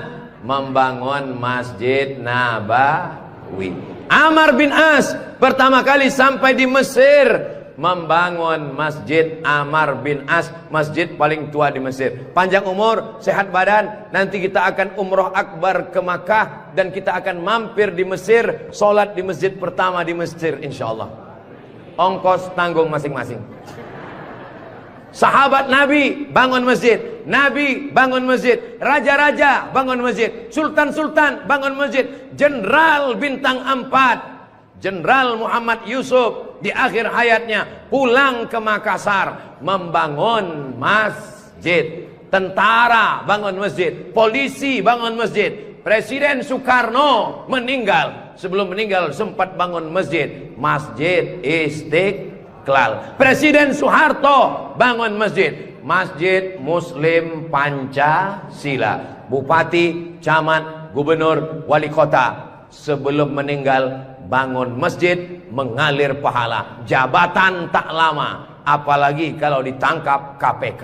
membangun Masjid Nabawi. Amr bin As pertama kali sampai di Mesir membangun Masjid Amr bin As, masjid paling tua di Mesir. Panjang umur, sehat badan, nanti kita akan umroh akbar ke Makkah dan kita akan mampir di Mesir, sholat di masjid pertama di Mesir insyaallah. Ongkos tanggung masing-masing. Sahabat Nabi bangun masjid, Nabi bangun masjid, raja-raja bangun masjid, sultan-sultan bangun masjid, jenderal bintang 4, Jenderal Muhammad Yusuf di akhir hayatnya pulang ke Makassar membangun masjid. Tentara bangun masjid, polisi bangun masjid. Presiden Soekarno meninggal, sebelum meninggal sempat bangun masjid, Masjid Istiqlal. Presiden Soeharto bangun masjid, Masjid Muslim Pancasila. Bupati, camat, gubernur, wali kota sebelum meninggal bangun masjid, mengalir pahala. Jabatan tak lama, apalagi kalau ditangkap KPK.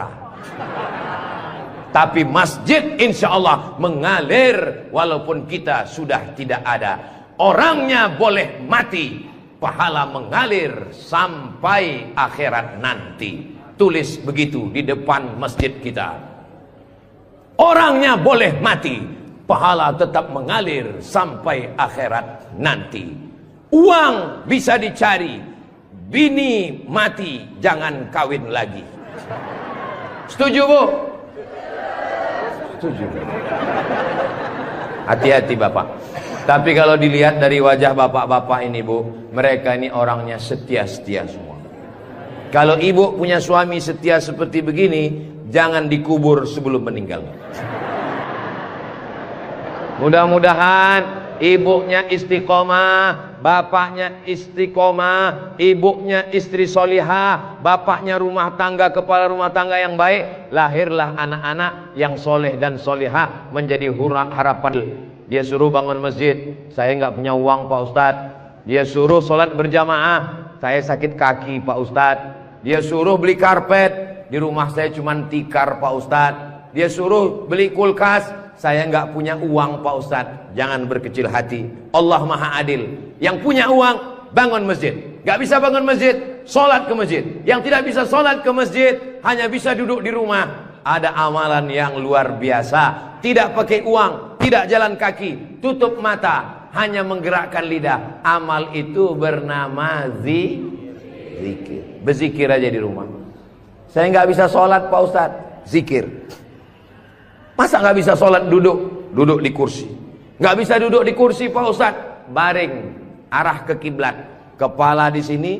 Tapi masjid insya Allah mengalir walaupun kita sudah tidak ada. Orangnya boleh mati, pahala mengalir sampai akhirat nanti. Tulis begitu di depan masjid kita. Orangnya boleh mati, pahala tetap mengalir sampai akhirat nanti. Uang bisa dicari, bini mati jangan kawin lagi. Setuju Bu? Setuju. Hati-hati Bapak. Tapi kalau dilihat dari wajah bapak-bapak ini Bu, mereka ini orangnya setia-setia semua. Kalau ibu punya suami setia seperti begini, jangan dikubur sebelum meninggal. Mudah-mudahan ibunya istiqomah, bapaknya istiqomah, ibunya istri solihah, bapaknya rumah tangga, kepala rumah tangga yang baik, lahirlah anak-anak yang soleh dan solihah menjadi harapan. Dia suruh bangun masjid, saya nggak punya uang Pak Ustadz. Dia suruh sholat berjamaah, saya sakit kaki Pak Ustadz. Dia suruh beli karpet, di rumah saya cuma tikar Pak Ustadz. Dia suruh beli kulkas, saya nggak punya uang Pak Ustadz. Jangan berkecil hati, Allah Maha Adil. Yang punya uang bangun masjid, nggak bisa bangun masjid, sholat ke masjid. Yang tidak bisa sholat ke masjid, hanya bisa duduk di rumah. Ada amalan yang luar biasa, tidak pakai uang, tidak jalan kaki, tutup mata, hanya menggerakkan lidah. Amal itu bernama zikir. Berzikir aja di rumah. Saya nggak bisa sholat Pak Ustadz, zikir. Masa nggak bisa sholat duduk di kursi? Nggak bisa duduk di kursi Pak Ustadz, baring, arah ke kiblat, kepala di sini,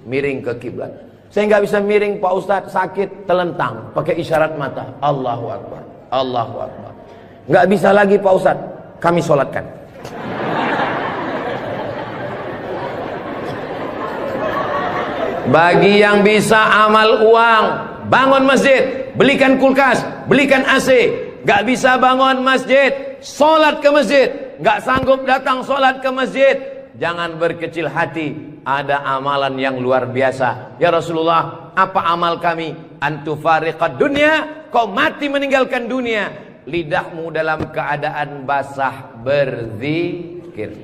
miring ke kiblat. Saya nggak bisa miring Pak Ustadz, sakit, telentang, pakai isyarat mata, Allahu Akbar, Allahu Akbar. Nggak bisa lagi Pak Ustadz, kami sholatkan. Bagi yang bisa amal uang, bangun masjid, belikan kulkas, belikan AC. Nggak bisa bangun masjid, sholat ke masjid. Nggak sanggup datang sholat ke masjid, jangan berkecil hati. Ada amalan yang luar biasa. Ya Rasulullah, apa amal kami? Antufariqad dunya, kau mati meninggalkan dunia. Lidahmu dalam keadaan basah berzikir.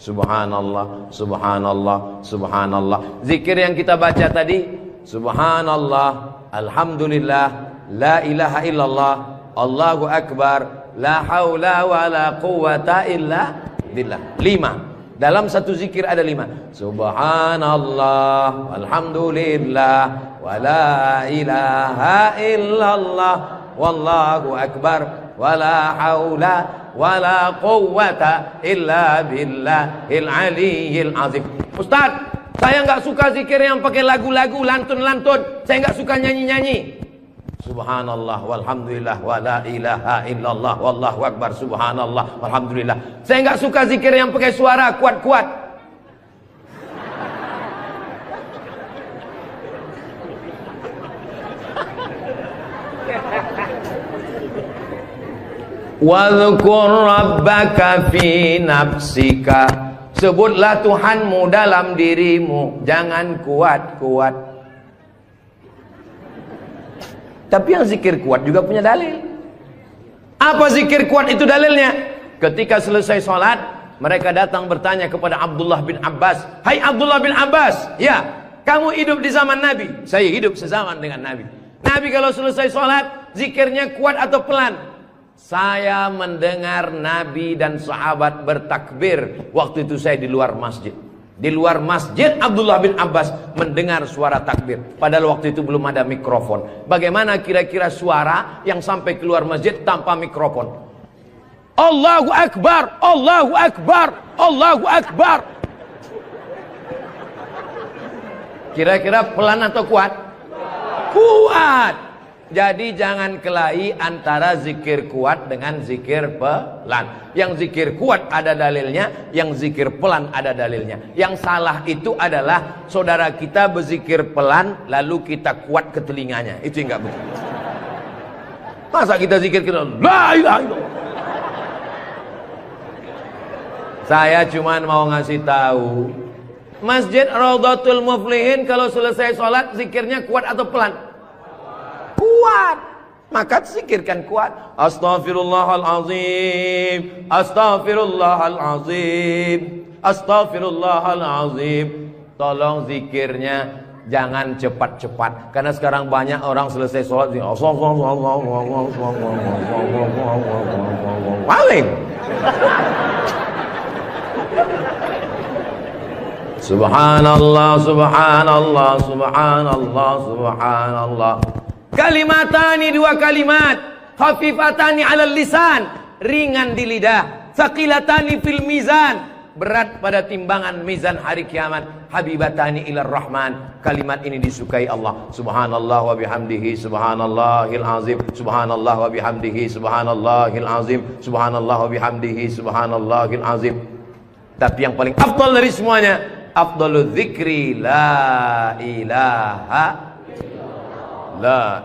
Subhanallah, subhanallah, subhanallah. Zikir yang kita baca tadi, subhanallah, alhamdulillah, la ilaha illallah, Allahu akbar, la haula wa la quwata illa billah. 5. Dalam satu zikir ada 5. Subhanallah, alhamdulillah, wa la ilaha illallah, wallahu akbar, wa la haula wa la quwwata illa billahil aliyyil azim. Ustaz, saya nggak suka zikir yang pakai lagu-lagu, lantun-lantun. Saya nggak suka nyanyi-nyanyi. Subhanallah walhamdulillah wa la ilaha illallah wallahu akbar, subhanallah walhamdulillah. Saya nggak suka zikir yang pakai suara kuat-kuat. Wadhkur rabbaka fi nafsika, sebutlah Tuhanmu dalam dirimu, jangan kuat-kuat. Tapi yang zikir kuat juga punya dalil. Apa zikir kuat itu dalilnya? Ketika selesai sholat, mereka datang bertanya kepada Abdullah bin Abbas. Hai Abdullah bin Abbas, ya, kamu hidup di zaman Nabi. Saya hidup sezaman dengan Nabi. Nabi kalau selesai sholat, zikirnya kuat atau pelan? Saya mendengar Nabi dan sahabat bertakbir. Waktu itu saya di luar masjid. Di luar masjid Abdullah bin Abbas mendengar suara takbir. Padahal waktu itu belum ada mikrofon. Bagaimana kira-kira suara yang sampai keluar masjid tanpa mikrofon? Allahu Akbar, Allahu Akbar, Allahu Akbar. Kira-kira pelan atau kuat? Kuat. Jadi jangan kelahi antara zikir kuat dengan zikir pelan. Yang zikir kuat ada dalilnya, yang zikir pelan ada dalilnya. Yang salah itu adalah saudara kita berzikir pelan lalu kita kuat ke telinganya. Itu yang enggak betul. Masa kita zikir kita la ilaha illallah. Saya cuma mau ngasih tahu, Masjid Raudhatul Muflihin kalau selesai sholat zikirnya kuat atau pelan? Kuat. Maka zikirkan kuat. Astaghfirullahalazim, astaghfirullahalazim, astaghfirullahalazim. Tolong zikirnya jangan cepat-cepat. Karena sekarang banyak orang selesai sholat paling. Subhanallah, subhanallah, subhanallah, subhanallah. Kalimatani, 2 kalimat, khafifatani 'alal lisan, ringan di lidah, tsaqilatani fil mizan, berat pada timbangan mizan hari kiamat. Habibatani ilar rahman. Kalimat ini disukai Allah. Subhanallah wa bihamdihi subhanallahil azim. Subhanallah wa bihamdihi subhanallahil azim. Subhanallah wa bihamdihi subhanallahil azim. Tapi yang paling afdal dari semuanya, afdalul dzikri la ilaha illallah.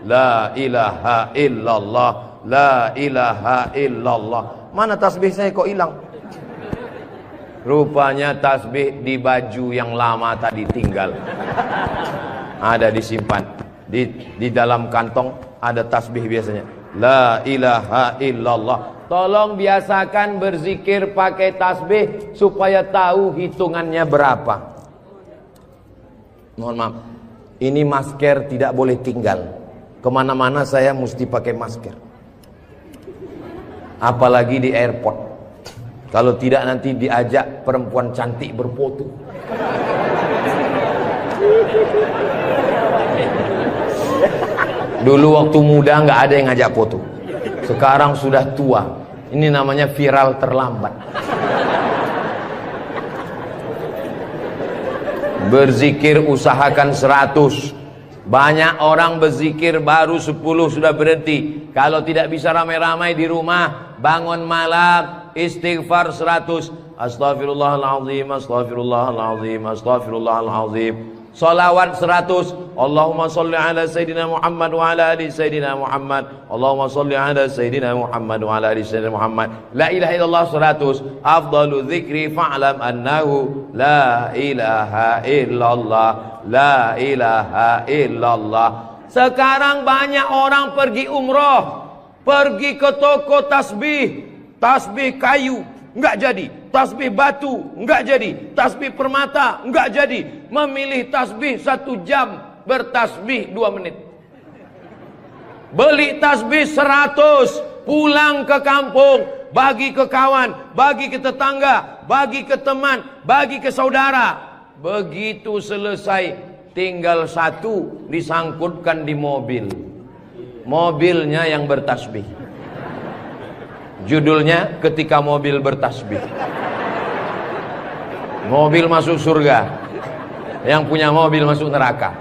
La ilaha illallah. La ilaha illallah. Mana tasbih saya kok hilang? Rupanya tasbih di baju yang lama tadi tinggal. Ada disimpan di dalam kantong, ada tasbih biasanya. La ilaha illallah. Tolong biasakan berzikir pakai tasbih supaya tahu hitungannya berapa. Mohon maaf, ini masker tidak boleh tinggal. Kemana-mana saya mesti pakai masker. Apalagi di airport. Kalau tidak nanti diajak perempuan cantik berfoto. Dulu waktu muda nggak ada yang ngajak foto. Sekarang sudah tua. Ini namanya viral terlambat. Berzikir usahakan 100. Banyak orang berzikir baru 10 sudah berhenti. Kalau tidak bisa ramai-ramai di rumah, bangun malam istighfar 100. Astaghfirullahaladzim, astaghfirullahaladzim, astaghfirullahaladzim. Salawat 100. Allahumma salli ala Sayyidina Muhammad wa ala ali Sayyidina Muhammad. Allahumma salli ala Sayyidina Muhammad wa ala ali Sayyidina Muhammad. La ilaha illallah 100. Afdalu dzikri fa'lam annahu la ilaha illallah. La ilaha illallah. Sekarang banyak orang pergi umroh, pergi ke toko tasbih. Tasbih kayu enggak jadi, tasbih batu enggak jadi, tasbih permata enggak jadi. Memilih tasbih 1 jam, bertasbih 2 menit. Beli tasbih 100, pulang ke kampung, bagi ke kawan, bagi ke tetangga, bagi ke teman, bagi ke saudara. Begitu selesai, tinggal 1 disangkutkan di mobil. Mobilnya yang bertasbih. Judulnya ketika mobil bertasbih. Mobil masuk surga, yang punya mobil masuk neraka.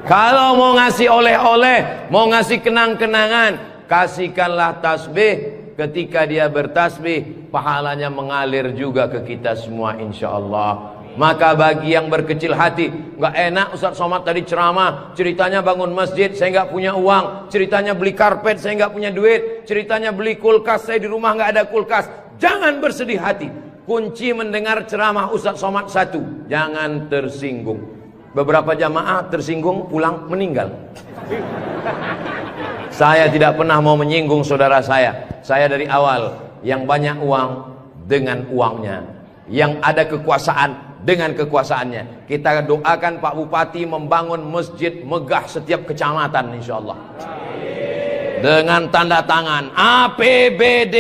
Kalau mau ngasih oleh-oleh, mau ngasih kenang-kenangan, kasihkanlah tasbih. Ketika dia bertasbih, pahalanya mengalir juga ke kita semua insyaallah. Maka bagi yang berkecil hati, nggak enak Ustaz Somad tadi ceramah, ceritanya bangun masjid, saya nggak punya uang, ceritanya beli karpet, saya nggak punya duit, ceritanya beli kulkas, saya di rumah nggak ada kulkas. Jangan bersedih hati. Kunci mendengar ceramah Ustaz Somad 1, jangan tersinggung. Beberapa jamaah tersinggung, pulang meninggal. Saya tidak pernah mau menyinggung saudara saya. Saya dari awal, yang banyak uang dengan uangnya, yang ada kekuasaan dengan kekuasaannya. Kita doakan Pak Bupati membangun masjid megah setiap kecamatan insyaallah. Dengan tanda tangan APBD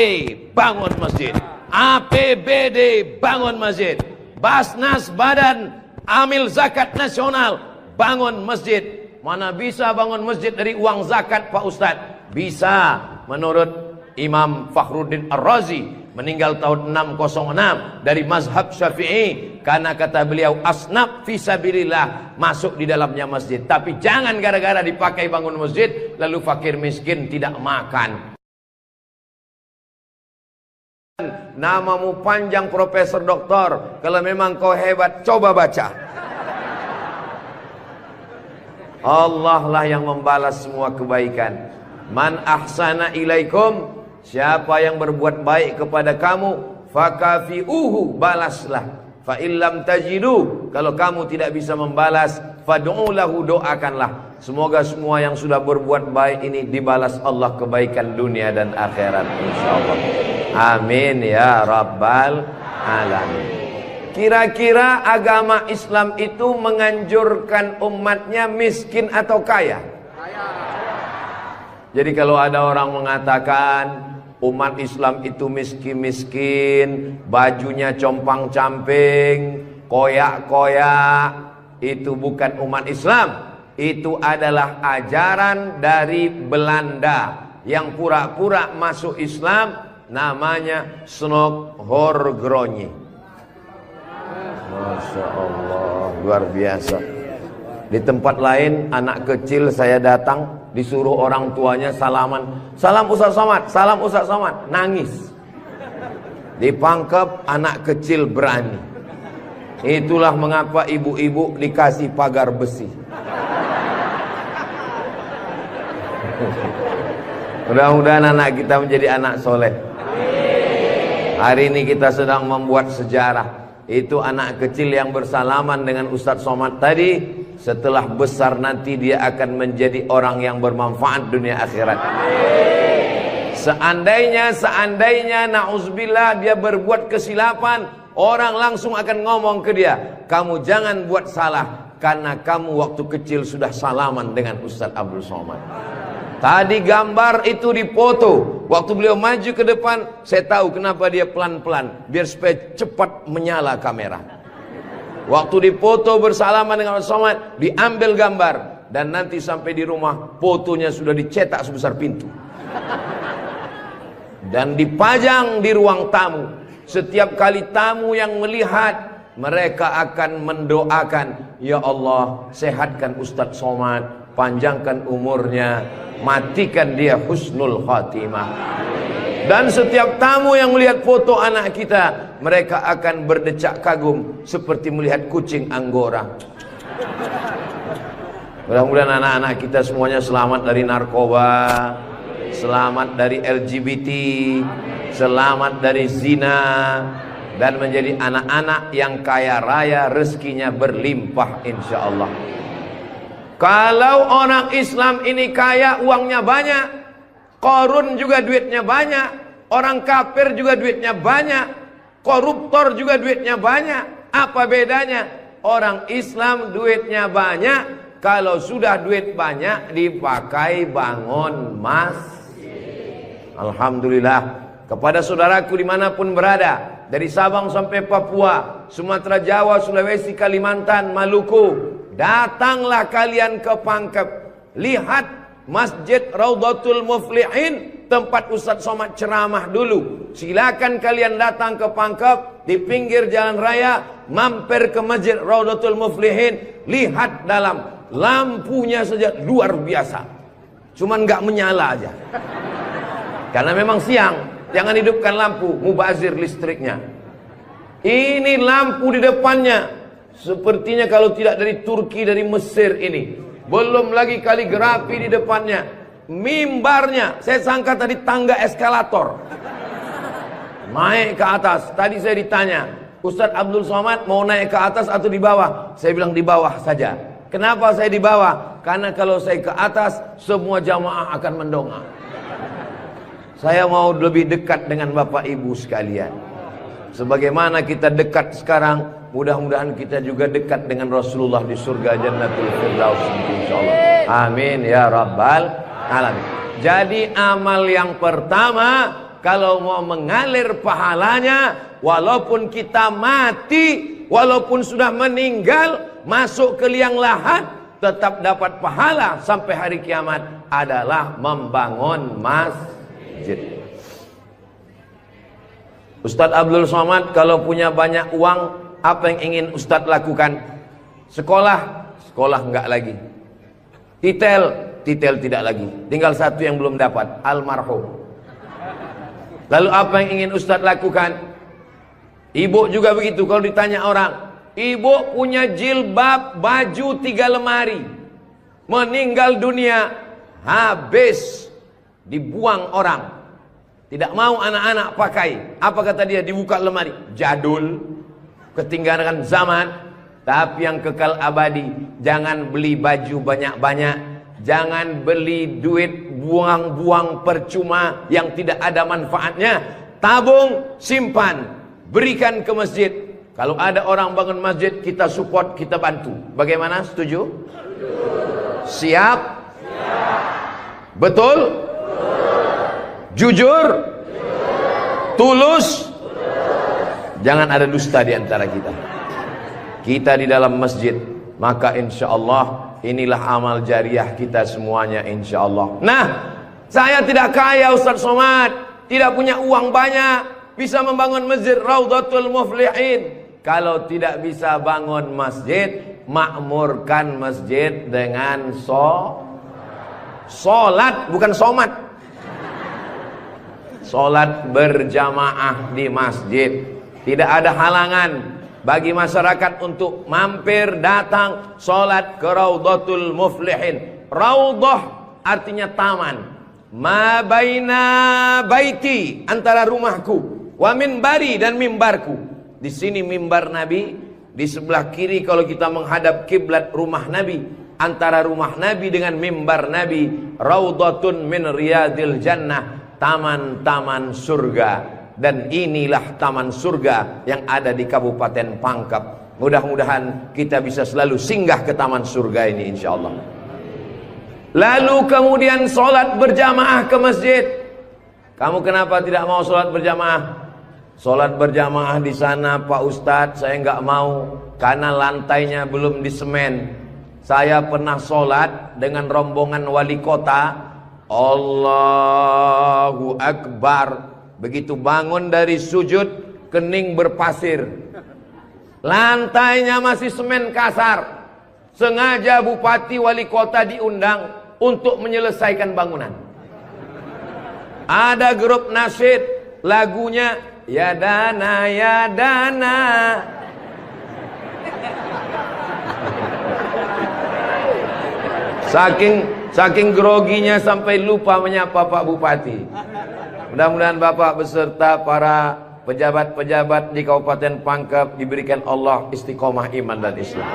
bangun masjid, APBD bangun masjid, Basnas Badan Amil Zakat Nasional bangun masjid. Mana bisa bangun masjid dari uang zakat Pak Ustadz? Bisa. Menurut Imam Fakhruddin Ar-Razi, meninggal tahun 606, dari mazhab Syafi'i, karena kata beliau asnaf fisabilillah, masuk di dalamnya masjid. Tapi jangan gara-gara dipakai bangun masjid lalu fakir miskin tidak makan. Namamu panjang Profesor Doktor, kalau memang kau hebat coba baca. Allah lah yang membalas semua kebaikan. Man ahsana ilaikum, siapa yang berbuat baik kepada kamu, fakafi'uhu, balaslah. Fa illam tajidu, kalau kamu tidak bisa membalas, fad'u lahu, doakanlah. Semoga semua yang sudah berbuat baik ini dibalas Allah kebaikan dunia dan akhirat insyaallah. Amin ya rabbal alamin. Kira-kira agama Islam itu menganjurkan umatnya miskin atau kaya? Jadi kalau ada orang mengatakan umat Islam itu miskin-miskin, bajunya compang-camping, koyak-koyak, itu bukan umat Islam. Itu adalah ajaran dari Belanda. yang pura-pura masuk Islam, namanya Snok Horgronyi. Masya Allah, luar biasa. Di tempat lain anak kecil saya datang, disuruh orang tuanya salaman, salam Ustaz Somad, salam Ustaz Somad, nangis. Dipangkep, anak kecil berani. Itulah mengapa ibu-ibu dikasih pagar besi. Mudah-mudahan anak kita menjadi anak soleh. Hari ini kita sedang membuat sejarah. Itu anak kecil yang bersalaman dengan Ustadz Somad tadi, setelah besar nanti dia akan menjadi orang yang bermanfaat dunia akhirat. Seandainya na'udzubillah dia berbuat kesilapan, orang langsung akan ngomong ke dia, kamu jangan buat salah, karena kamu waktu kecil sudah salaman dengan Ustadz Abdul Somad. Tadi gambar itu dipoto. Waktu beliau maju ke depan, saya tahu kenapa dia pelan-pelan, biar supaya cepat menyala kamera. Waktu dipoto bersalaman dengan Ustaz Somad, diambil gambar, dan nanti sampai di rumah fotonya sudah dicetak sebesar pintu dan dipajang di ruang tamu. Setiap kali tamu yang melihat, mereka akan mendoakan, ya Allah, sehatkan Ustadz Somad, panjangkan umurnya, matikan dia husnul khatimah. Dan setiap tamu yang melihat foto anak kita, mereka akan berdecak kagum seperti melihat kucing Anggora. Mudah-mudahan anak-anak kita semuanya selamat dari narkoba, selamat dari LGBT, selamat dari zina, dan menjadi anak-anak yang kaya raya, rezekinya berlimpah insyaallah. Kalau orang Islam ini kaya, uangnya banyak, Qarun juga duitnya banyak, orang kafir juga duitnya banyak, koruptor juga duitnya banyak. Apa bedanya? Orang Islam duitnya banyak, kalau sudah duit banyak dipakai bangun masjid. Alhamdulillah. Kepada saudaraku dimanapun berada, dari Sabang sampai Papua, Sumatera, Jawa, Sulawesi, Kalimantan, Maluku, datanglah kalian ke Pangkep. Lihat Masjid Raudhatul Muflihin, tempat Ustadz Somad ceramah dulu. Silakan kalian datang ke Pangkep, di pinggir jalan raya, mampir ke Masjid Raudhatul Muflihin. Lihat dalam, lampunya saja luar biasa, cuman nggak menyala aja karena memang siang. Jangan hidupkan lampu, mubazir listriknya. Ini lampu di depannya, sepertinya kalau tidak dari Turki, dari Mesir ini. Belum lagi kaligrafi di depannya. Mimbarnya, saya sangka tadi tangga eskalator, naik ke atas. Tadi saya ditanya, Ustadz Abdul Somad mau naik ke atas atau di bawah? Saya bilang di bawah saja. Kenapa saya di bawah? Karena kalau saya ke atas, semua jamaah akan mendongak. Saya mau lebih dekat dengan Bapak Ibu sekalian. Sebagaimana kita dekat sekarang, mudah-mudahan kita juga dekat dengan Rasulullah di surga Jannatul Firdaus insyaallah. Amin ya rabbal alamin. Jadi amal yang pertama, kalau mau mengalir pahalanya, walaupun kita mati, walaupun sudah meninggal, masuk ke liang lahat, tetap dapat pahala sampai hari kiamat, adalah membangun masjid. Ustadz Abdul Somad kalau punya banyak uang, apa yang ingin Ustadz lakukan? Sekolah, sekolah enggak lagi. Titel, titel tidak lagi. Tinggal satu yang belum dapat, almarhum. Lalu apa yang ingin Ustadz lakukan? Ibu juga begitu. Kalau ditanya orang, ibu punya jilbab, baju 3 lemari, meninggal dunia, habis, dibuang orang. Tidak mau anak-anak pakai. Apa kata dia? Dibuka lemari. Jadul, ketinggalan zaman. Tapi yang kekal abadi, jangan beli baju banyak-banyak, jangan beli duit buang-buang percuma yang tidak ada manfaatnya. Tabung, simpan, berikan ke masjid. Kalau ada orang bangun masjid, kita support, kita bantu. Bagaimana? Setuju? Siap? Betul? Jujur? Tulus? Jangan ada dusta di antara kita. Kita di dalam masjid, maka insya Allah inilah amal jariah kita semuanya insya Allah. Nah, Saya tidak kaya Ustaz Somad, tidak punya uang banyak, bisa membangun masjid Raudhatul Muflihin. Kalau tidak bisa bangun masjid, makmurkan masjid dengan sholat, bukan somat. Sholat berjamaah di masjid. Tidak ada halangan bagi masyarakat untuk mampir datang sholat ke Raudhatul Muflihin. Raudhah artinya taman. Ma baina baiti, antara rumahku, wa minbari, dan mimbarku. Di sini mimbar Nabi, di sebelah kiri kalau kita menghadap kiblat rumah Nabi. Antara rumah Nabi dengan mimbar Nabi, raudhatun min riyadil jannah, taman-taman surga. Dan inilah taman surga yang ada di Kabupaten Pangkep. Mudah-mudahan kita bisa selalu singgah ke taman surga ini insyaallah. Lalu kemudian sholat berjamaah ke masjid. Kamu kenapa tidak mau sholat berjamaah? Sholat berjamaah di sana Pak Ustadz, saya nggak mau karena lantainya belum disemen. Saya pernah sholat dengan rombongan wali kota. Allahu Akbar. Begitu bangun dari sujud, kening berpasir. Lantainya masih semen kasar. Sengaja bupati wali kota diundang untuk menyelesaikan bangunan. Ada grup nasyid, lagunya ya dana ya dana. Saking groginya sampai lupa menyapa Pak Bupati. Mudah-mudahan Bapak beserta para pejabat-pejabat di Kabupaten Pangkep diberikan Allah istiqomah iman dan Islam.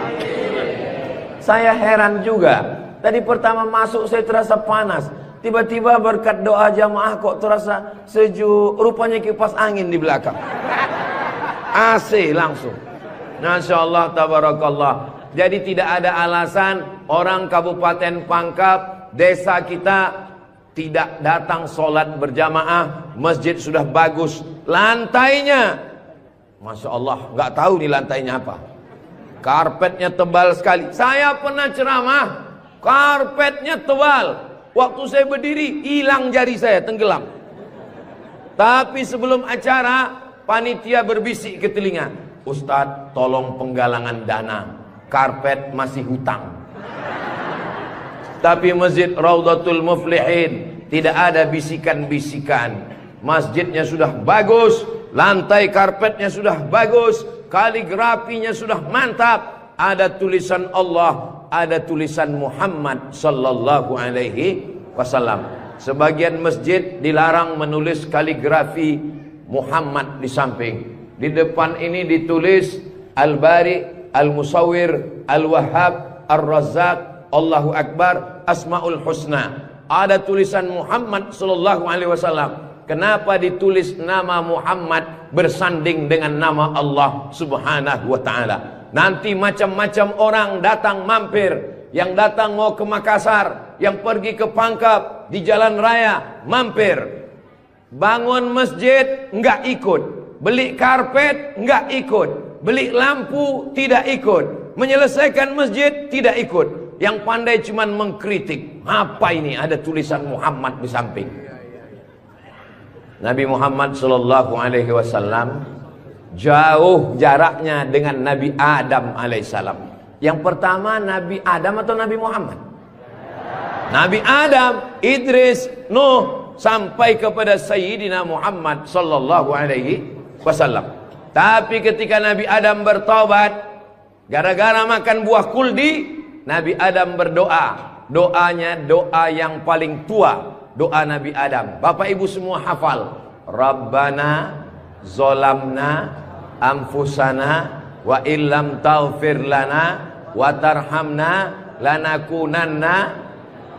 Saya heran juga. Tadi pertama masuk saya terasa panas. Tiba-tiba berkat doa jamaah kok terasa sejuk. Rupanya kipas angin di belakang. AC langsung. Masya Allah, tabarakallah. Jadi tidak ada alasan orang Kabupaten Pangkep, desa kita tidak datang sholat berjamaah. Masjid sudah bagus. Lantainya, Masya Allah, nggak tahu nih lantainya apa. Karpetnya tebal sekali. Saya pernah ceramah, karpetnya tebal. Waktu saya berdiri, hilang jari saya, tenggelam. Tapi sebelum acara, panitia berbisik ke telinga, Ustadz, tolong penggalangan dana. Karpet masih hutang. Tapi Masjid Raudhatul Muflihin tidak ada bisikan-bisikan. Masjidnya sudah bagus, lantai karpetnya sudah bagus, kaligrafinya sudah mantap. Ada tulisan Allah, ada tulisan Muhammad sallallahu alaihi wasallam. Sebagian masjid dilarang menulis kaligrafi Muhammad di samping. Di depan ini ditulis Al-Bari, Al-Musawwir, Al-Wahhab, Ar-Razzaq, Allahu Akbar, Asmaul Husna. Ada tulisan Muhammad sallallahu alaihi wasallam. Kenapa ditulis nama Muhammad bersanding dengan nama Allah subhanahu wa ta'ala? Nanti macam-macam orang datang mampir. Yang datang mau ke Makassar, yang pergi ke Pangkep, di jalan raya mampir. Bangun masjid enggak ikut, beli karpet enggak ikut, beli lampu tidak ikut, menyelesaikan masjid tidak ikut. Yang pandai cuman mengkritik. Apa ini ada tulisan Muhammad di samping? Nabi Muhammad sallallahu alaihi wasallam jauh jaraknya dengan Nabi Adam alaihissalam. Yang pertama Nabi Adam atau Nabi Muhammad? Nabi Adam, Idris, Nuh, sampai kepada Sayyidina Muhammad sallallahu alaihi wasallam. Tapi ketika Nabi Adam bertobat gara-gara makan buah kuldi, Nabi Adam berdoa. Doanya doa yang paling tua, doa Nabi Adam. Bapak Ibu semua hafal. Rabbana zolamna anfusana wa illam taghfir lana wa tarhamna lanakunanna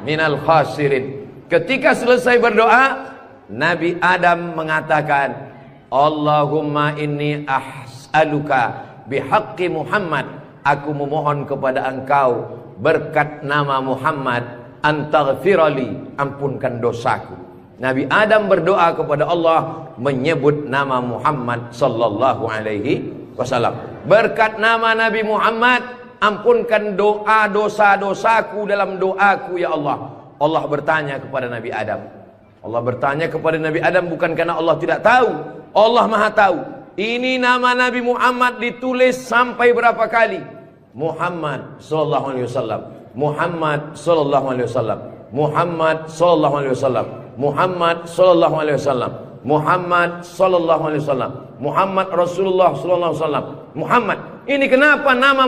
minal khasirin. Ketika selesai berdoa, Nabi Adam mengatakan, Allahumma inni as'aluka bihaqqi Muhammad, aku memohon kepada engkau berkat nama Muhammad, antaghfirali, ampunkan dosaku. Nabi Adam berdoa kepada Allah menyebut nama Muhammad sallallahu alaihi wasallam. Berkat nama Nabi Muhammad, ampunkan doa dosa-dosaku dalam doaku ya Allah. Allah bertanya kepada Nabi Adam, Allah bertanya kepada Nabi Adam bukan karena Allah tidak tahu. Allah Maha tahu. Ini nama Nabi Muhammad ditulis sampai berapa kali? Muhammad sallallahu alaihi wasallam. Muhammad sallallahu alaihi wasallam. Muhammad sallallahu alaihi wasallam. Muhammad sallallahu alaihi wasallam. Muhammad sallallahu alaihi wasallam. Muhammad Rasulullah sallallahu alaihi wasallam. Muhammad. Ini kenapa nama